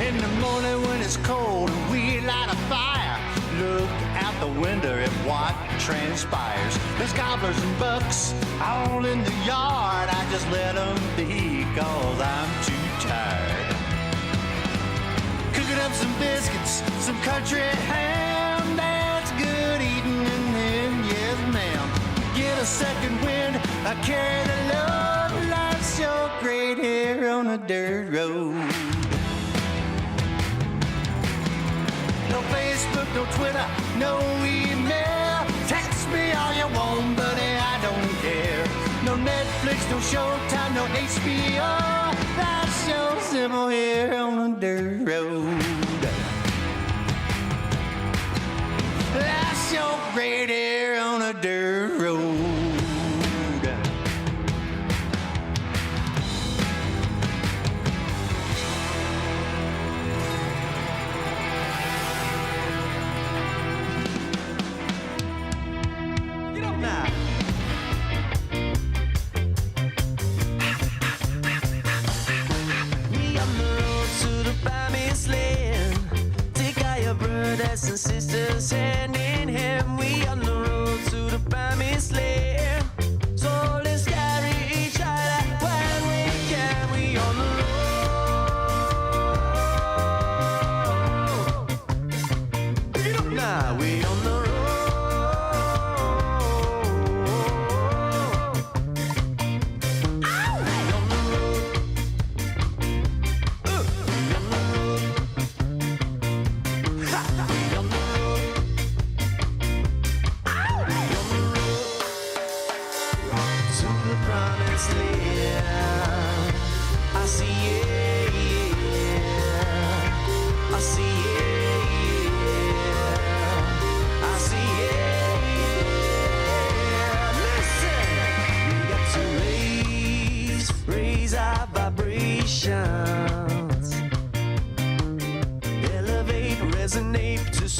In the morning when it's cold and we light a fire, look out the window at what transpires. There's gobblers and bucks all in the yard. I just let them be cause I'm too tired. Cooking up some biscuits, some country ham. That's good eating and then yes ma'am. Get a second wind, I carry the load. Life's so great here on the dirt road. No Facebook, no Twitter, no email. Text me all you want, buddy, I don't care. No Netflix, no Showtime, no HBO. That's so simple here on the dirt road. That's so great here on the dirt road.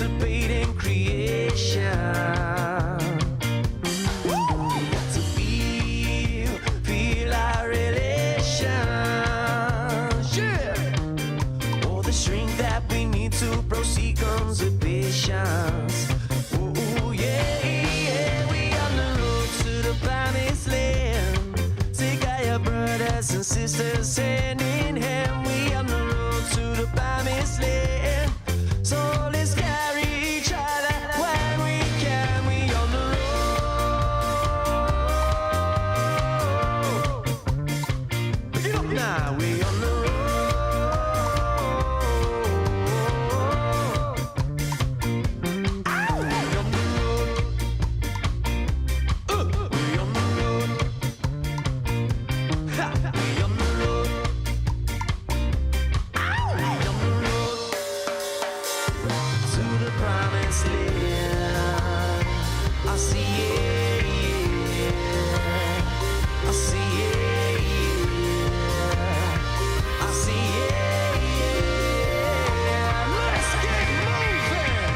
participate in creation. We got to feel our relations. Yeah. Oh, the strength that we need to proceed comes with patience. Oh, yeah, yeah. We on the road to the promised land. Take all your brothers and sisters hand in hand. We on the road to the promised land. So let's carry each other when we can. We on the road. Pick it up now. We on the road. Ow! We on the road. We on the road. Ha! We on the road. Ow! We on the road to the promised land. I see it, yeah. I see it, yeah. I see it, yeah. Let's get moving.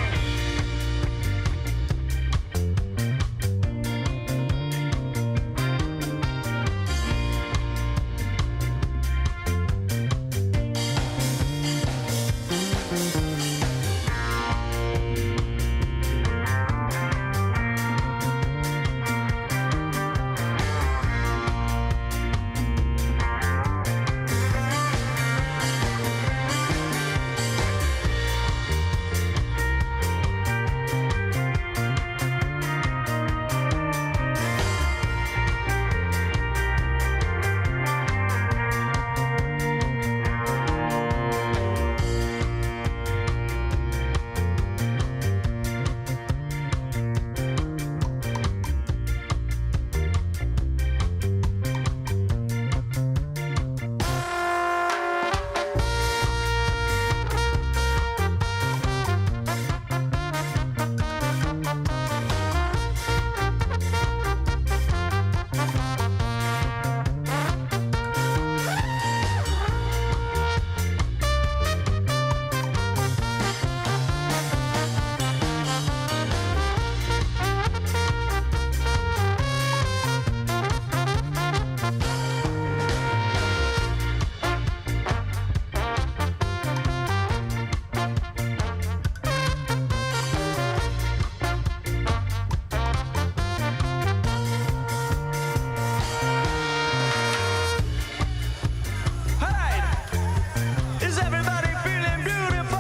Is everybody feeling beautiful?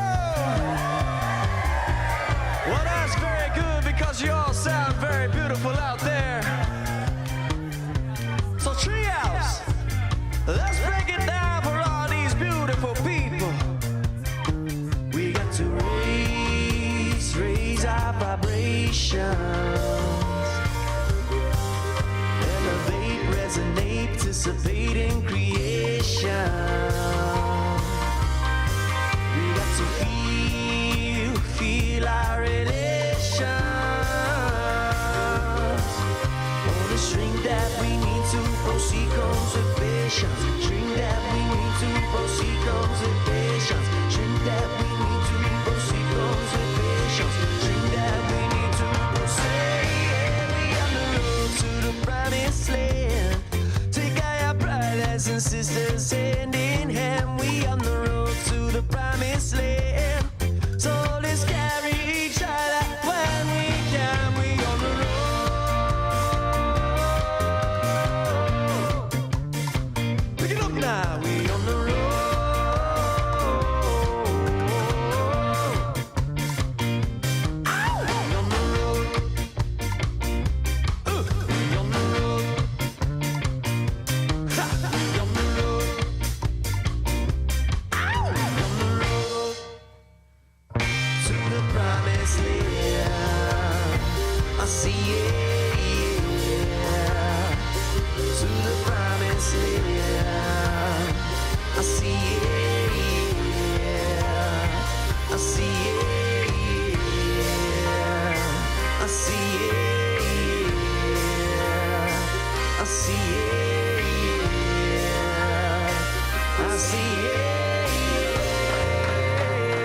Well, that's very good because you all sound very beautiful out there. So, Treehouse, let's break it down for all these beautiful people. We got to raise our vibrations. Elevate, resonate, participate in creation. We got to feel our relations. Oh, the string that we need to proceed comes with patience. String that we need to proceed comes with patience. String that we need to proceed comes with patience. String that we need to proceed. Yeah, we on the road to the promised land. Take all your brothers and sisters hand in hand. We on the road to the promised land. So let's carry each other when we can. We on the road. Pick it up now. We on the road. Ow! We on the road. We on the road. Ha! We on the road. Ow! We on the road to the promised land. I see it, yeah. To the promised land. I see it, yeah. I see it, yeah. I see it, yeah. I see it, yeah. I see it,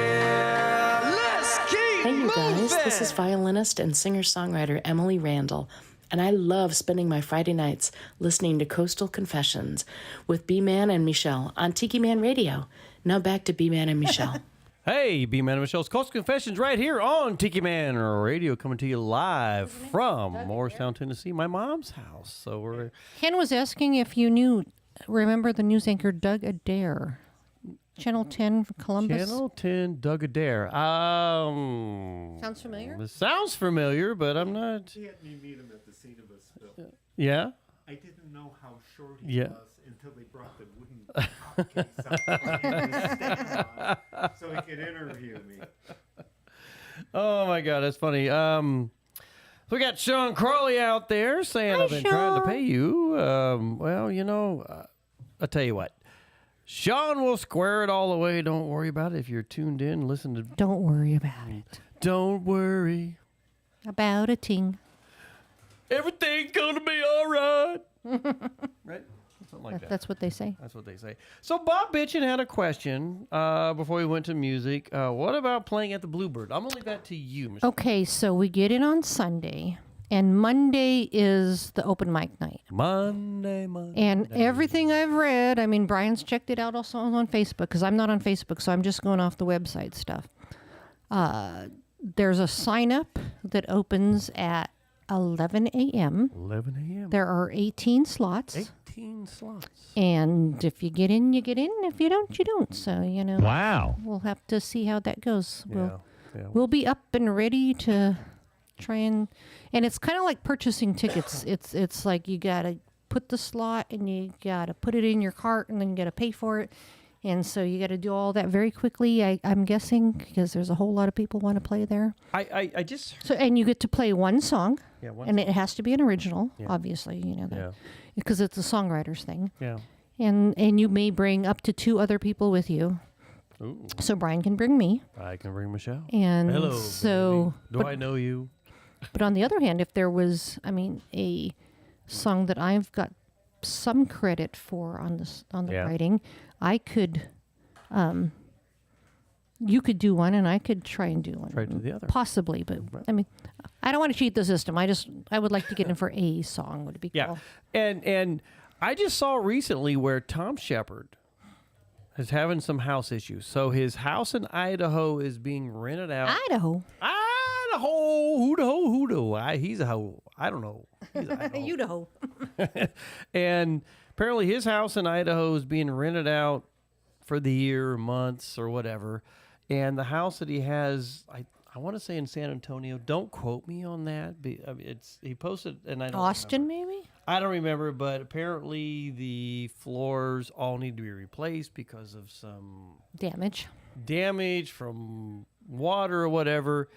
yeah. Let's keep moving. guys. This is violinist and singer-songwriter Emily Randall, and I love spending my Friday nights listening to Coastal Confessions with B-Man and Michelle on Tiki Man Radio. Now back to B-Man and Michelle. Hey, B-Man and Michelle's Coastal Confessions right here on Tiki Man Radio, coming to you live from Morristown, Tennessee, my mom's house. So we're Ken was asking if you remember the news anchor Doug Adair, Channel 10 from Columbus. Channel 10, Doug Adair. Sounds familiar? It sounds familiar, but I'm not. He had me meet him at the scene of a spill. Yeah? I didn't know how short he Yeah. was until they brought the wooden cop case out for him to stand on so he could interview me. Oh my God, that's funny. We got Sean Crawley out there saying, Hi, I've been trying to Sean. pay you. Well, you know, I'll tell you what. Sean will square it all away. Don't worry about it. If you're tuned in, listen to. Don't worry about it. Don't worry. About a ting. Everything's going to be all right. Right? Something like that. That's what they say. That's what they say. So Bob Bitchin had a question before we went to music. What about playing at the Bluebird? I'm going to leave that to you, Mr. Okay, so we get in on Sunday, and Monday is the open mic night. Monday. And everything I've read, I mean, Brian's checked it out also on Facebook, because I'm not on Facebook, so I'm just going off the website stuff. There's a sign up that opens at 11 a.m. 11 a.m. There are 18 slots. 18 slots. And if you get in, you get in. If you don't, you don't. So, you know. Wow. We'll have to see how that goes. Yeah. We'll be up and ready to try and it's kind of like purchasing tickets. It's like you got to put the slot and you got to put it in your cart and then you got to pay for it. And so you got to do all that very quickly, I'm guessing, because there's a whole lot of people want to play there. I just... So, and you get to play one song. Yeah, one and song. it has to be an original, Yeah. obviously, you know that. Yeah. Because it's a songwriter's thing. Yeah. And you may bring up to 2 other people with you. Ooh. So Brian can bring me. I can bring Michelle. And hello, so... baby. Do I know you? But on the other hand, if there was, a song that I've got some credit for on the Yeah. writing, I could, you could do one and I could try and do one. Try to do the other. Possibly, but I don't want to cheat the system. I would like to get in for a song. Would it be cool? And I just saw recently where Tom Shepard is having some house issues. So his house in Idaho is being rented out. Idaho. Idaho, who he's a hoe. I don't know. He's Idaho. And apparently his house in Idaho is being rented out for the year, months, or whatever. And the house that he has, I want to say in San Antonio. Don't quote me on that. He posted, and I don't Austin, remember. maybe? I don't remember, but apparently the floors all need to be replaced because of some damage from water or whatever.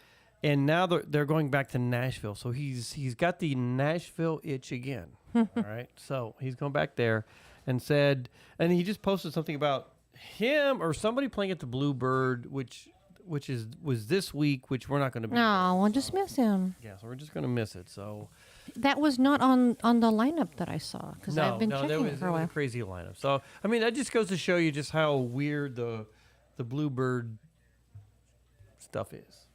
And now they're going back to Nashville. So he's got the Nashville itch again. All right. So he's going back there and he just posted something about him or somebody playing at the Bluebird, which was this week, which we're not going to be. No, we'll just miss him. Yeah, so we're just going to miss it. So that was not on the lineup that I saw because I've been checking it for a while. A crazy lineup. So I mean, that just goes to show you just how weird the Bluebird stuff is.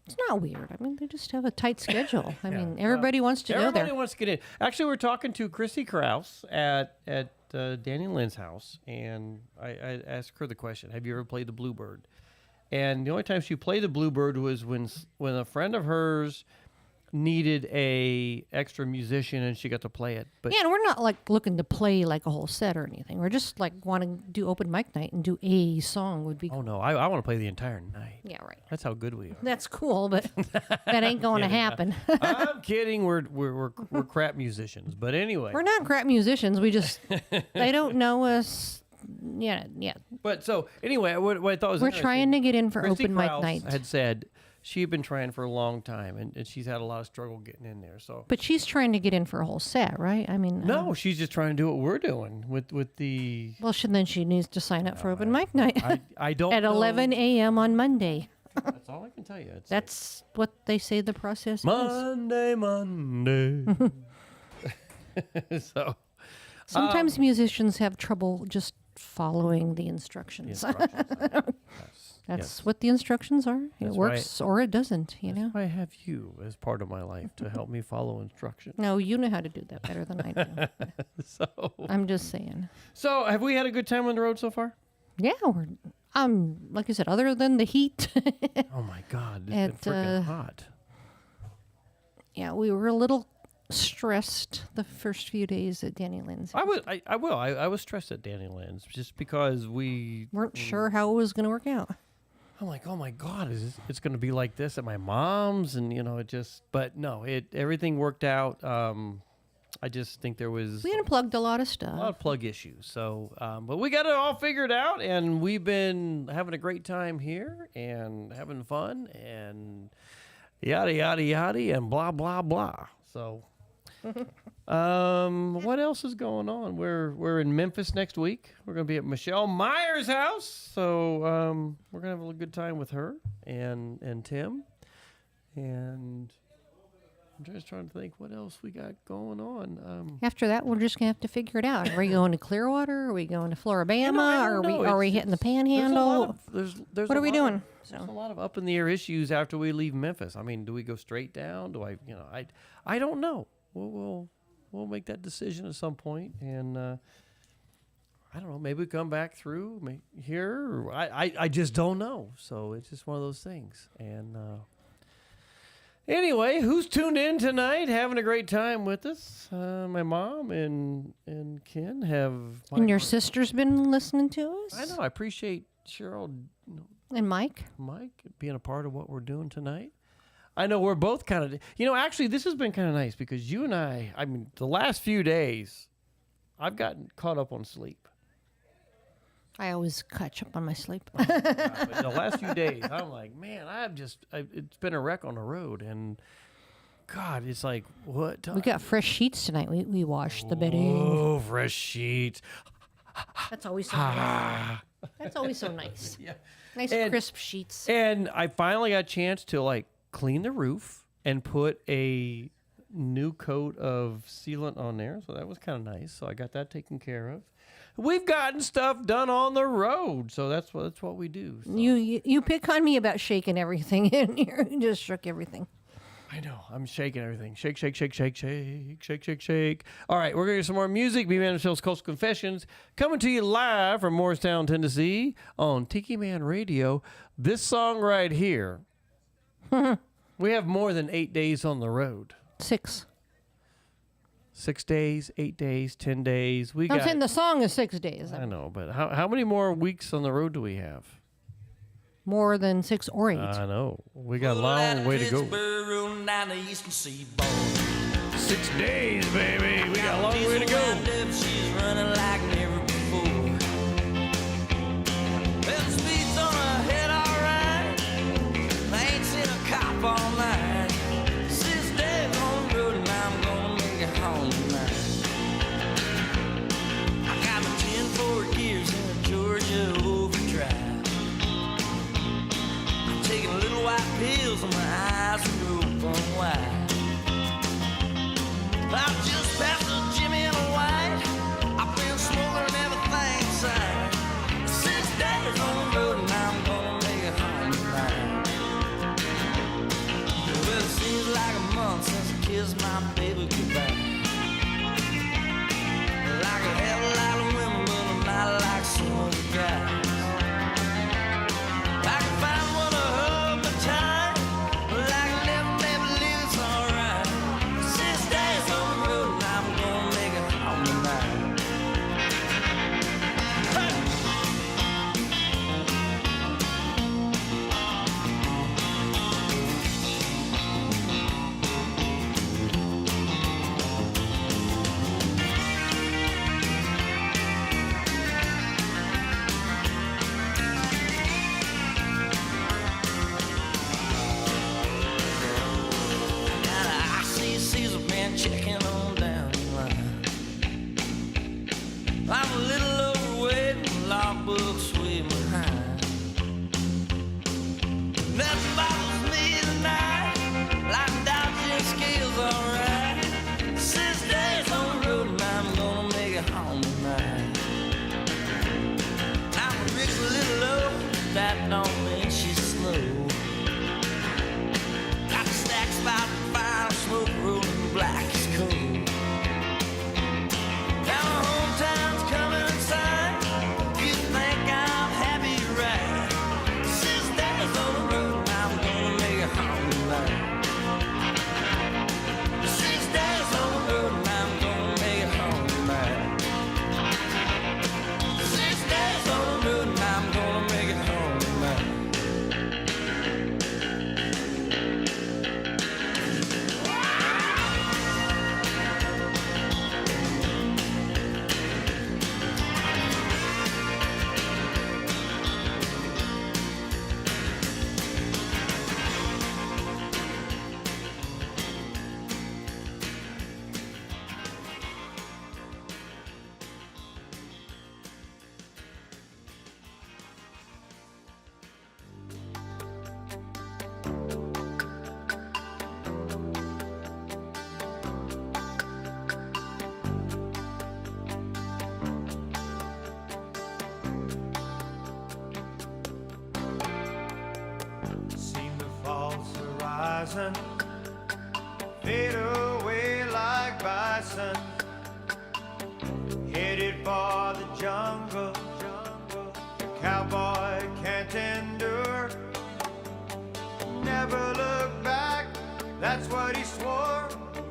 It's not weird. I mean, they just have a tight schedule. I mean, everybody wants to go there. Everybody wants to get in. Actually, we're talking to Chrissy Krause at Danny Lynn's house, and I asked her the question, have you ever played the Bluebird? And the only time she played the Bluebird was when a friend of hers needed a extra musician and she got to play it. But yeah, and we're not like looking to play like a whole set or anything. We're just like wanting to do open mic night and do a song would be cool. Oh no, I want to play the entire night. Yeah, right. That's how good we are. That's cool, but that ain't going to happen. I'm kidding. We're crap musicians, but anyway. We're not crap musicians. We just they don't know us. Yeah. But so anyway, what I thought was we're trying to get in for Christy open mic Krause night. Had said she had been trying for a long time, and she's had a lot of struggle getting in there. So, but she's trying to get in for a whole set, right? I mean, no, she's just trying to do what we're doing with the. Well, then she needs to sign up for open mic night. I don't at know. 11 a.m. on Monday. That's all I can tell you. That's what they say the process Monday. is. So sometimes musicians have trouble just following the instructions. Yes. That's what the instructions are. It works or it doesn't, you know. I have you as part of my life to help me follow instructions. No, you know how to do that better than I do. So I'm just saying. So have we had a good time on the road so far? Yeah, we're like I said, other than the heat. Oh my God, it's been freaking hot. Yeah, we were a little stressed the first few days at Danny Lynn's. I was stressed at Danny Lynn's just because we weren't sure how it was going to work out. I'm like, oh my God, it's going to be like this at my mom's, and but no, everything worked out. I just think there was we unplugged a lot of stuff, a lot of plug issues. So, but we got it all figured out, and we've been having a great time here and having fun and yada yada yada and blah blah blah. So. What else is going on? We're in Memphis next week. We're going to be at Michelle Meyer's house, so we're going to have a good time with her and Tim. And I'm just trying to think what else we got going on. After that, we're just going to have to figure it out. Are we going to Clearwater? Are we going to Floribama? Are we hitting the Panhandle? There's what are we doing? There's a lot of up in the air issues after we leave Memphis. I mean, do we go straight down? Do I don't know. We'll make that decision at some point, and I don't know. Maybe we come back through here. I just don't know. So it's just one of those things. And anyway, who's tuned in tonight, having a great time with us? My mom and Ken have. And your sister's been listening to us. I know. I appreciate Cheryl and Mike being a part of what we're doing tonight. I know we're both kind of, actually this has been kind of nice because you and I mean, the last few days, I've gotten caught up on sleep. I always catch up on my sleep. But the last few days, I'm like, man, it's been a wreck on the road. And God, it's like, what? We got fresh sheets tonight. We washed the bedding. Oh, fresh sheets. That's always so nice. That's always so nice. Yeah. Nice crisp sheets. And I finally got a chance to clean the roof and put a new coat of sealant on there. So that was kind of nice. So I got that taken care of. We've gotten stuff done on the road. So that's what we do. So. You pick on me about shaking everything and you just shook everything. I know. I'm shaking everything. Shake, shake, shake, shake, shake, shake, shake, shake. All right, we're going to get some more music. B-Man Michelle's Coastal Confessions coming to you live from Morristown, Tennessee on Tiki Man Radio. This song right here. We have more than 8 days on the road. 6. 6 days, 8 days, 10 days. I'm saying the song is 6 days. I know, but how many more weeks on the road do we have? More than 6 or 8. I know. We got a long way to go. 6 days, baby. We got a long way to go. She's running like never before. Well, the speed's on her head, all right. I ain't seen a cop all night. 6 days on the road and I'm gonna make it home tonight. I got my 10 forward gears in a Georgia overdrive. I'm taking little white pills and my eyes are open wide. I'm just past the Jimmy and a white. I've been smoking and everything inside. 6 days on the road and I'm gonna make it home tonight. Well, it seems like a month since I kissed my baby goodbye. Like a hell of a lot of women, but I'm not like some other guys. I can find one to hug me tight, but I can never leave, it's alright. 6 days on the road and I'm gonna make it home tonight. I see Caesar man checking on down the line. I'm a little overweight and logbooks way behind. Nothing bothers me tonight, like dodging scales, alright. 6 days on the road and I'm gonna make it home tonight. I'm a rich little low, that don't mean bison, fade away like bison, headed for the jungle. Cowboy can't endure. Never look back, that's what he swore.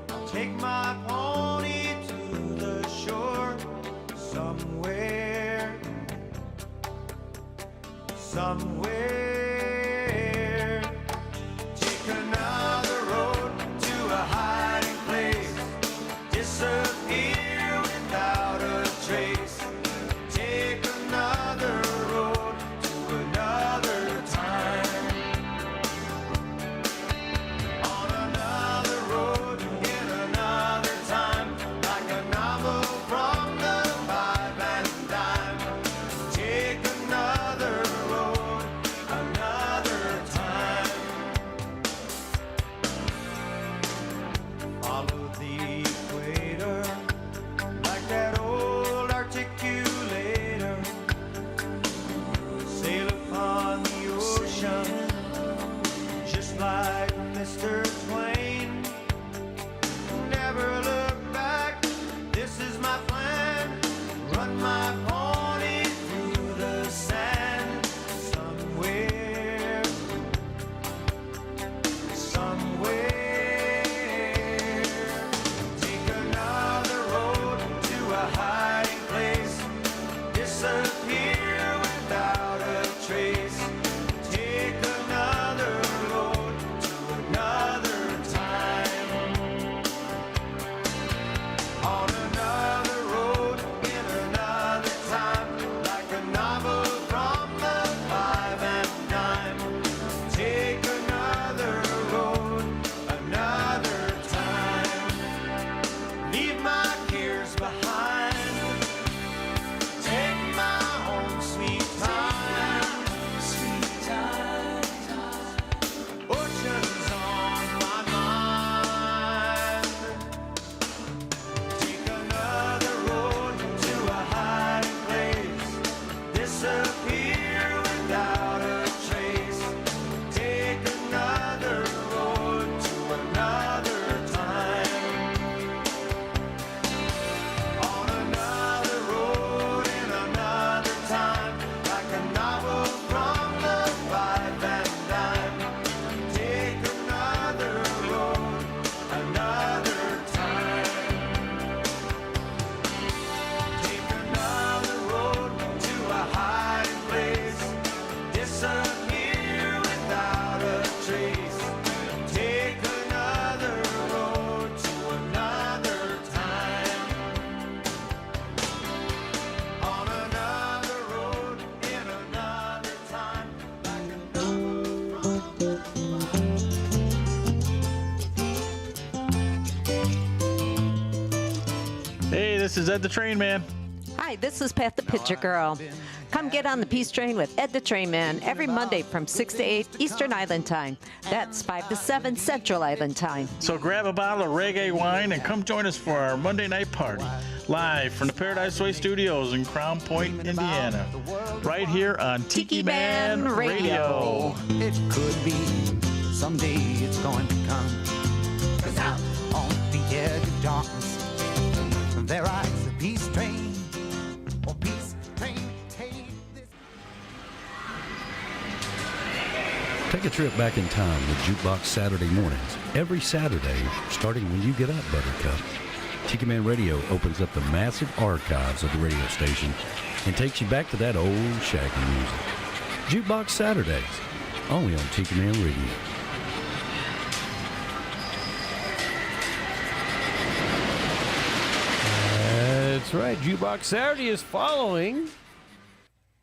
I'll take my pony to the shore. Somewhere, somewhere. Take another road to a hiding place. Disappear without a trace. Take another road to another time. On another road in another time. Like a novel from the five and dime. Take another road another time. Follow the equator like that old articulator. Sail upon the ocean just like Mr. Twain. Never look back, this is my plan. Run my pony through the sand. Somewhere, somewhere. Take another road to a hiding place. Disappear without a trace. Take another road to another time. On another road in another time. Like a novel from the five and dime. Take another road another time. Leave my cares behind. Take my own sweet time. Sweet time. Oceans on my mind. Take another road to a hiding place. Disappear without a trace. Take another road to another time. On another road in another time. Like a novel from the five and dime. Take another road another time. Take another road to a hiding place. Disappear without a trace. Take another road to another time. On another road in another time. Hey, this is Ed the Train Man. Hi, this is Pat the Pitcher Girl. Come get on the Peace Train with Ed the Train Man every Monday from 6 to 8 Eastern Island Time. That's 5 to 7 Central Island Time. So grab a bottle of reggae wine and come join us for our Monday night party. Live from the Paradise Way Studios in Crown Point, Indiana. Right here on Tiki Man Radio. It could be someday it's going to come. 'Cause out on the edge of darkness, there rides the peace train. Oh, peace train, take this. Take a trip back in time with Jukebox Saturday mornings. Every Saturday, starting when you get up, Buttercup. Tiki Man Radio opens up the massive archives of the radio station and takes you back to that old shaggy music. Jukebox Saturdays, only on Tiki Man Radio. That's right. Jukebox Saturday is following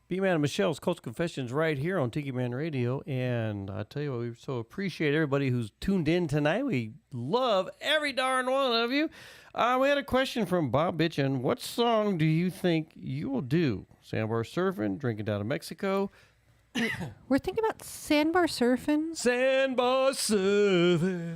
B-Man and Michelle's Coastal Confessions right here on Tiki Man Radio. And I tell you what, we so appreciate everybody who's tuned in tonight. We love every darn one of you. We had a question from Bob Bitchin. What song do you think you will do? Sandbar surfing, drinking down in Mexico. We're thinking about sandbar surfing. Sandbar surfing.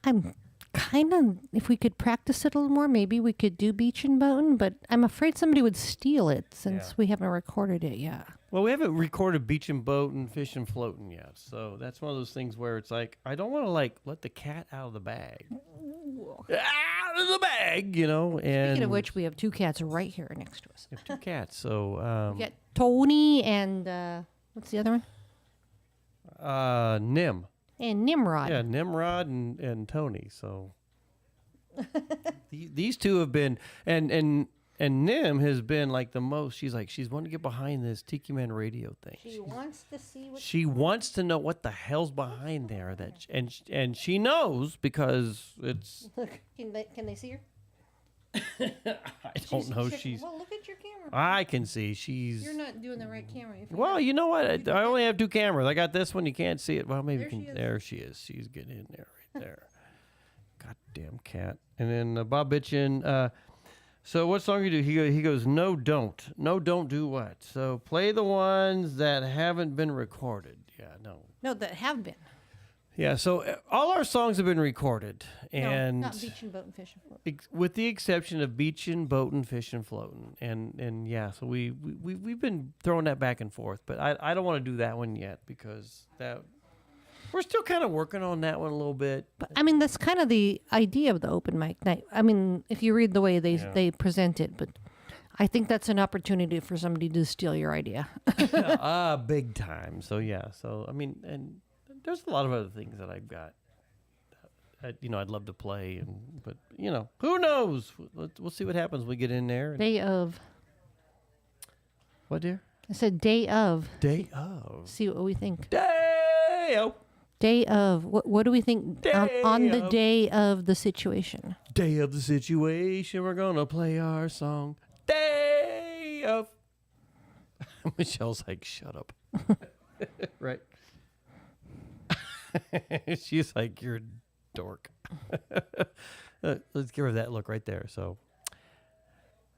I'm kind of, if we could practice it a little more, maybe we could do beach and boating, but I'm afraid somebody would steal it since we haven't recorded it yet. Well, we haven't recorded Beach and Boat and Fish and Floating yet, so that's one of those things where it's like I don't want to let the cat out of the bag. Out of the bag, you know. And Speaking of which, we have 2 cats right here next to us. we have 2 cats, so We got Tony and what's the other one? Nim. And Nimrod. Yeah, Nimrod and Tony. So these 2 have been and Nim has been like the most. She's wanting to get behind this Tiki Man Radio thing. She wants to see what. She wants to know what the hell's behind there. And she knows because it's. Look, can they see her? I don't know. She's. Well, look at your camera. I can see she's. You're not doing the right camera. Well, you know what? I only have 2 cameras. I got this one. You can't see it. Well, maybe There you she can. is. There she is. She's getting in there, right there. Goddamn cat. And then Bob Bitchin. So what song you do? He goes, no, don't. No, don't do what? So play the ones that haven't been recorded. Yeah, no. No, that have been. Yeah, so all our songs have been recorded. And no, not Beach and Boat and Fish and Float. with the exception of Beachin', Boatin', Fishin', Floatin'. And yeah, so we've been throwing that back and forth. But I don't want to do that one yet because we're still kind of working on that one a little bit. But I mean, that's kind of the idea of the open mic night. I mean, if you read the way they present it, but I think that's an opportunity for somebody to steal your idea. Big time. So yeah. So I mean, and there's a lot of other things that I've got. I'd love to play, but who knows? We'll see what happens when we get in there. Day of. What, dear? I said day of. Day of. See what we think. Day of. Day of. What do we think on the day of the situation? Day of the situation. We're gonna play our song. Day of. Michelle's like, shut up. Right. She's like, you're a dork. Let's give her that look right there. So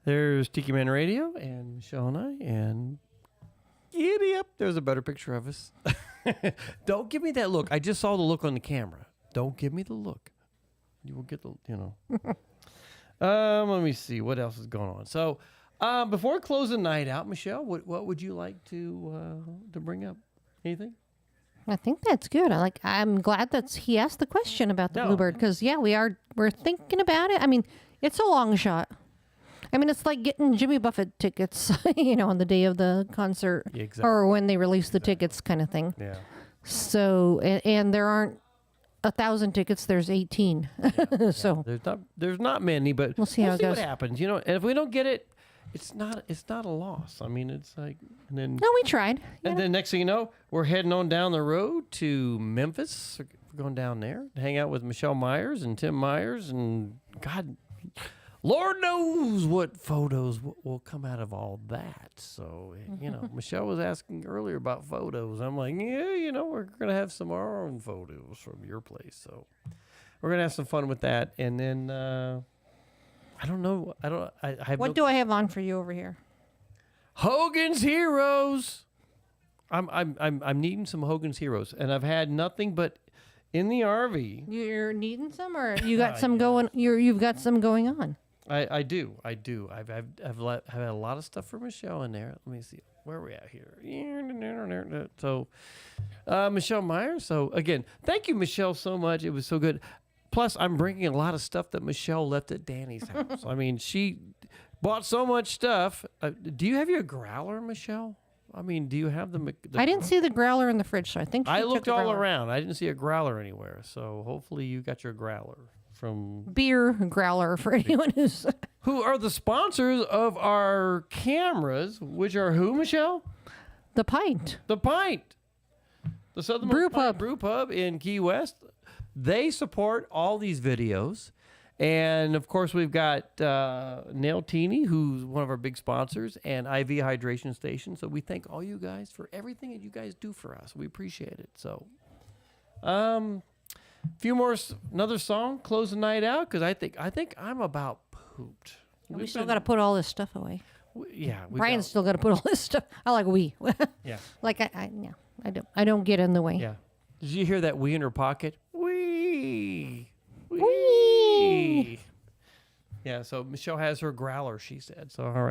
there's Tiki Man Radio and Michelle and I, and giddy up. There's a better picture of us. Don't give me that look. I just saw the look on the camera. Don't give me the look. You will get the, let me see what else is going on. So before closing the night out, Michelle, what would you like to bring up? Anything? I think that's good. I'm glad that he asked the question about the Bluebird because we're thinking about it. I mean, it's a long shot. I mean, it's like getting Jimmy Buffett tickets, on the day of the concert or when they release the tickets, kind of thing. Yeah. So, and there aren't 1,000 tickets. There's 18. So there's not many, but we'll see how it goes. What happens. And if we don't get it, it's not a loss. I mean, it's like, and then no, we tried. And then next thing you know, we're heading on down the road to Memphis. We're going down there to hang out with Michelle Myers and Tim Myers, and God, Lord knows what photos will come out of all that. So, Michelle was asking earlier about photos. I'm like, yeah, we're going to have some of our own photos from your place. So we're going to have some fun with that. And then, I don't know. I have what do I have on for you over here? Hogan's Heroes. I'm needing some Hogan's Heroes. And I've had nothing but in the RV. You're needing some, or you got some going? You've got some going on. I do. I've had a lot of stuff for Michelle in there. Let me see where are we at here. So, Michelle Myers. So again, thank you, Michelle, so much. It was so good. Plus, I'm bringing a lot of stuff that Michelle left at Danny's house. I mean, she bought so much stuff. Do you have your growler, Michelle? I mean, do you have the I didn't see the growler in the fridge, so I think I looked all around. I didn't see a growler anywhere. So hopefully you got your growler from Beer Growler for anyone who's who are the sponsors of our cameras, which are who, Michelle? The Pint. The Pint. The Southernmost Pint Brewpub in Key West. They support all these videos. And, of course, we've got Nailtini, who's one of our big sponsors, and IV Hydration Station. So we thank all you guys for everything that you guys do for us. We appreciate it. So, few more, another song, close the night out, because I think I'm about pooped. We still got to put all this stuff away. Yeah. Brian's still got to put all this stuff. I like we. Yeah. Like I don't get in the way. Yeah. Did you hear that wee in her pocket? Wee. Wee. Yeah, so Michelle has her growler, she said. So, all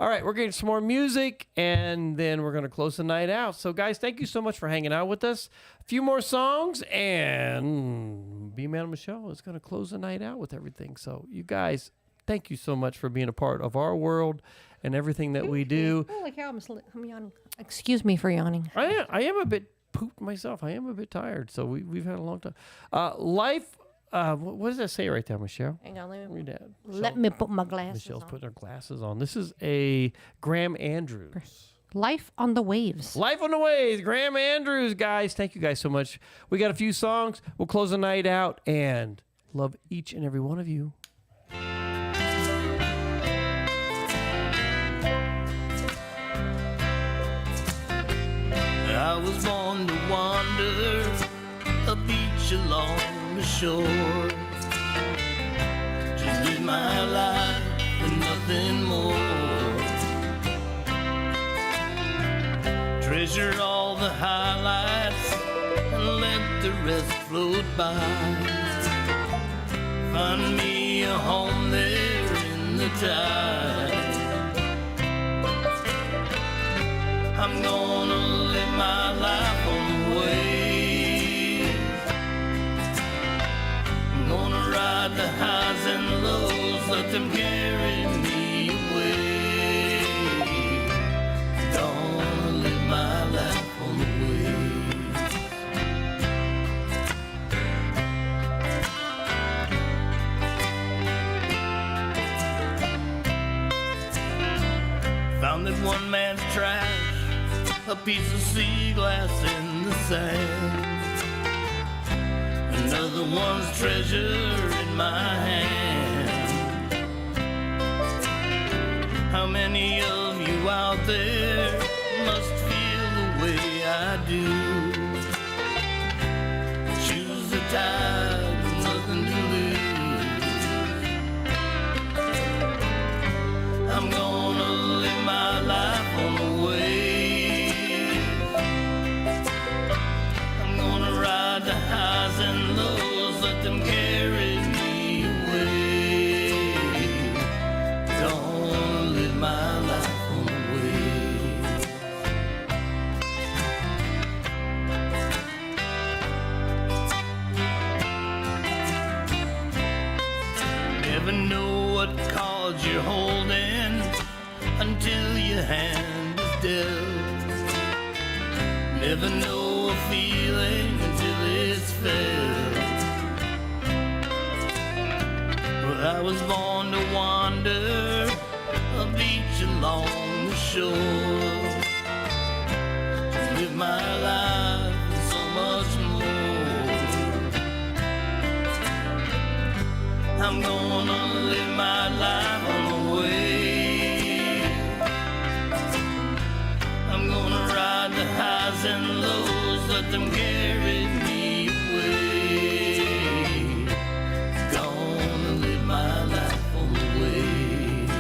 right, we're getting some more music, and then we're going to close the night out. So, guys, thank you so much for hanging out with us. A few more songs, and B-Man and Michelle is going to close the night out with everything. So, you guys, thank you so much for being a part of our world and everything that we do. Holy cow, I'm yawning. Excuse me for yawning. I am a bit pooped myself. I am a bit tired, so we've had a long time. Life... what does that say right there, Michelle? Hang on, read that. Let me put my glasses Michelle's on. putting her glasses on. This is a Graham Andrews. Life on the Waves. Life on the Waves. Graham Andrews, guys. Thank you guys so much. We got a few songs. We'll close the night out and love each and every one of you. I was born to wander a beach along the shore, just live my life and nothing more. Treasure all the highlights and let the rest float by. Find me a home there in the tide. I'm gonna live my life on the wave. I'm gonna ride the highs and lows, let them carry me away. Gonna live my life on the wave. Found that one man's trash, a piece of sea glass in the sand. Another one's treasure in my hand. How many of you out there must feel the way I do? Choose the tide, nothing to lose. I'm gonna live my life on the wave. I'm gonna ride the highs and lows, let them carry me away. Gonna live my life on the wave. Never know what cards you're holding until your hand is dealt. Never know a feeling until it's felt. Well, I was born to wander a beach along the shore, to live my life and so much more. I'm gonna live my life on the wave. I'm gonna ride the highs and lows, let them carry me away. Gonna live my life on the wave.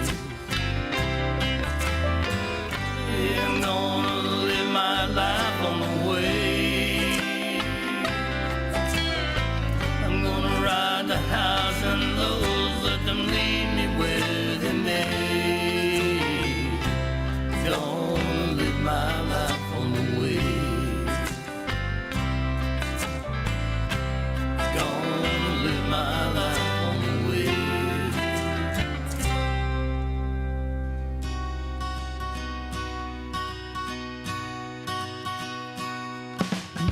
Yeah, I'm gonna live my life on the wave. I'm gonna ride the highs and lows, let them lead me where they may. Gonna live my life on the wave. Gonna live my life on the wave.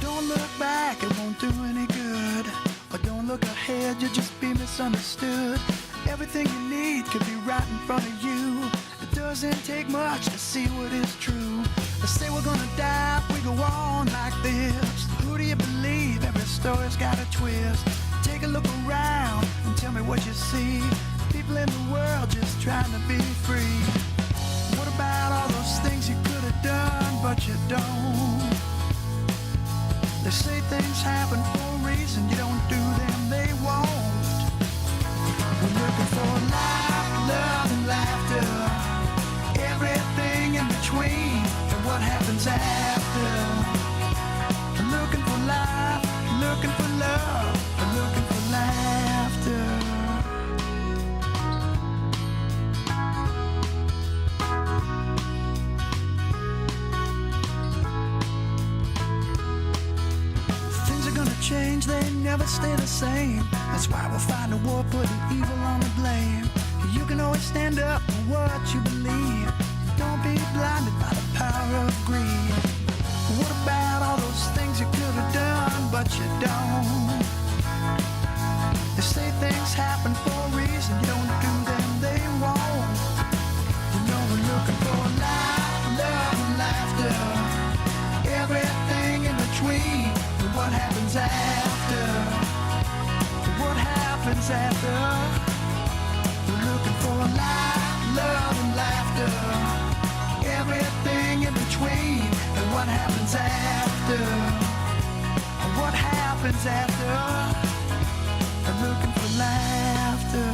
Don't look back, it won't do any good. Or don't look ahead, you'll just be misunderstood. Everything you need could be right in front of you. It doesn't take much to see what is true. They say we're gonna die if we go on like this. Who do you believe? Every story's got a twist. Take a look around and tell me what you see. People in the world just trying to be free. What about all those things you could have done, but you don't? They say things happen for a reason. You don't do them, they won't. We're looking for life, love, and laughter. Everything in between, and what happens after. We're looking for life, looking for love, we're looking for laughter. never stay the same. That's why we'll find a war, putting evil on the blame. You can always stand up for what you believe. Don't be blinded by the power of greed. What about all those things you could have done, but you don't? They say things happen for a reason. You don't do them, they won't. You know we're looking for life, love, and laughter. Everything in between. But what happens after? What happens after? We're looking for life, love, and laughter. Everything in between. And what happens after? What happens after? I'm looking for laughter.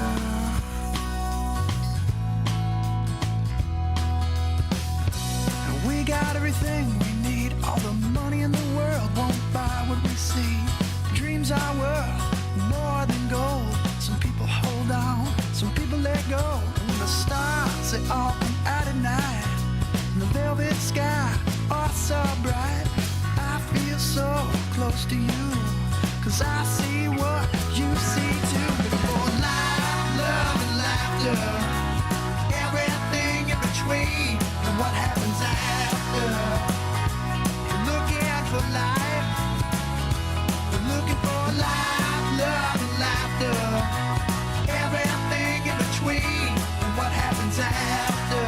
And we got everything we need. All the money in the world won't buy what we see. Dreams are worth more than gold. Some people hold on, some people let go. And when the stars, they all come out at night, and the velvet sky, oh so bright, I feel so close to you, 'cause I see what you see too. For life, love, and laughter, everything in between, and what happens after. We're looking for life, we're looking for life, love, and laughter, everything in between, and what happens after.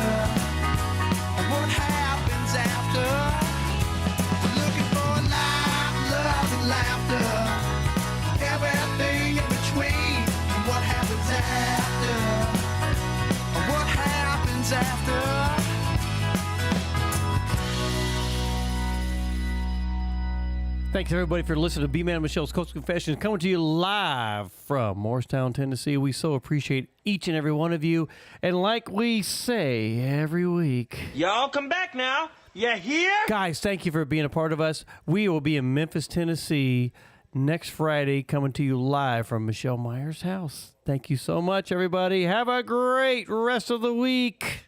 And what happens after. We're looking for life, love, and laughter, everything in between, and what happens after. And what happens after. Thanks, everybody, for listening to B-Man and Michelle's Coastal Confessions, coming to you live from Morristown, Tennessee. We so appreciate each and every one of you. And like we say every week, Y'all come back now. You hear? guys, thank you for being a part of us. We will be in Memphis, Tennessee next Friday, coming to you live from Michelle Meyer's house. Thank you so much, everybody. Have a great rest of the week.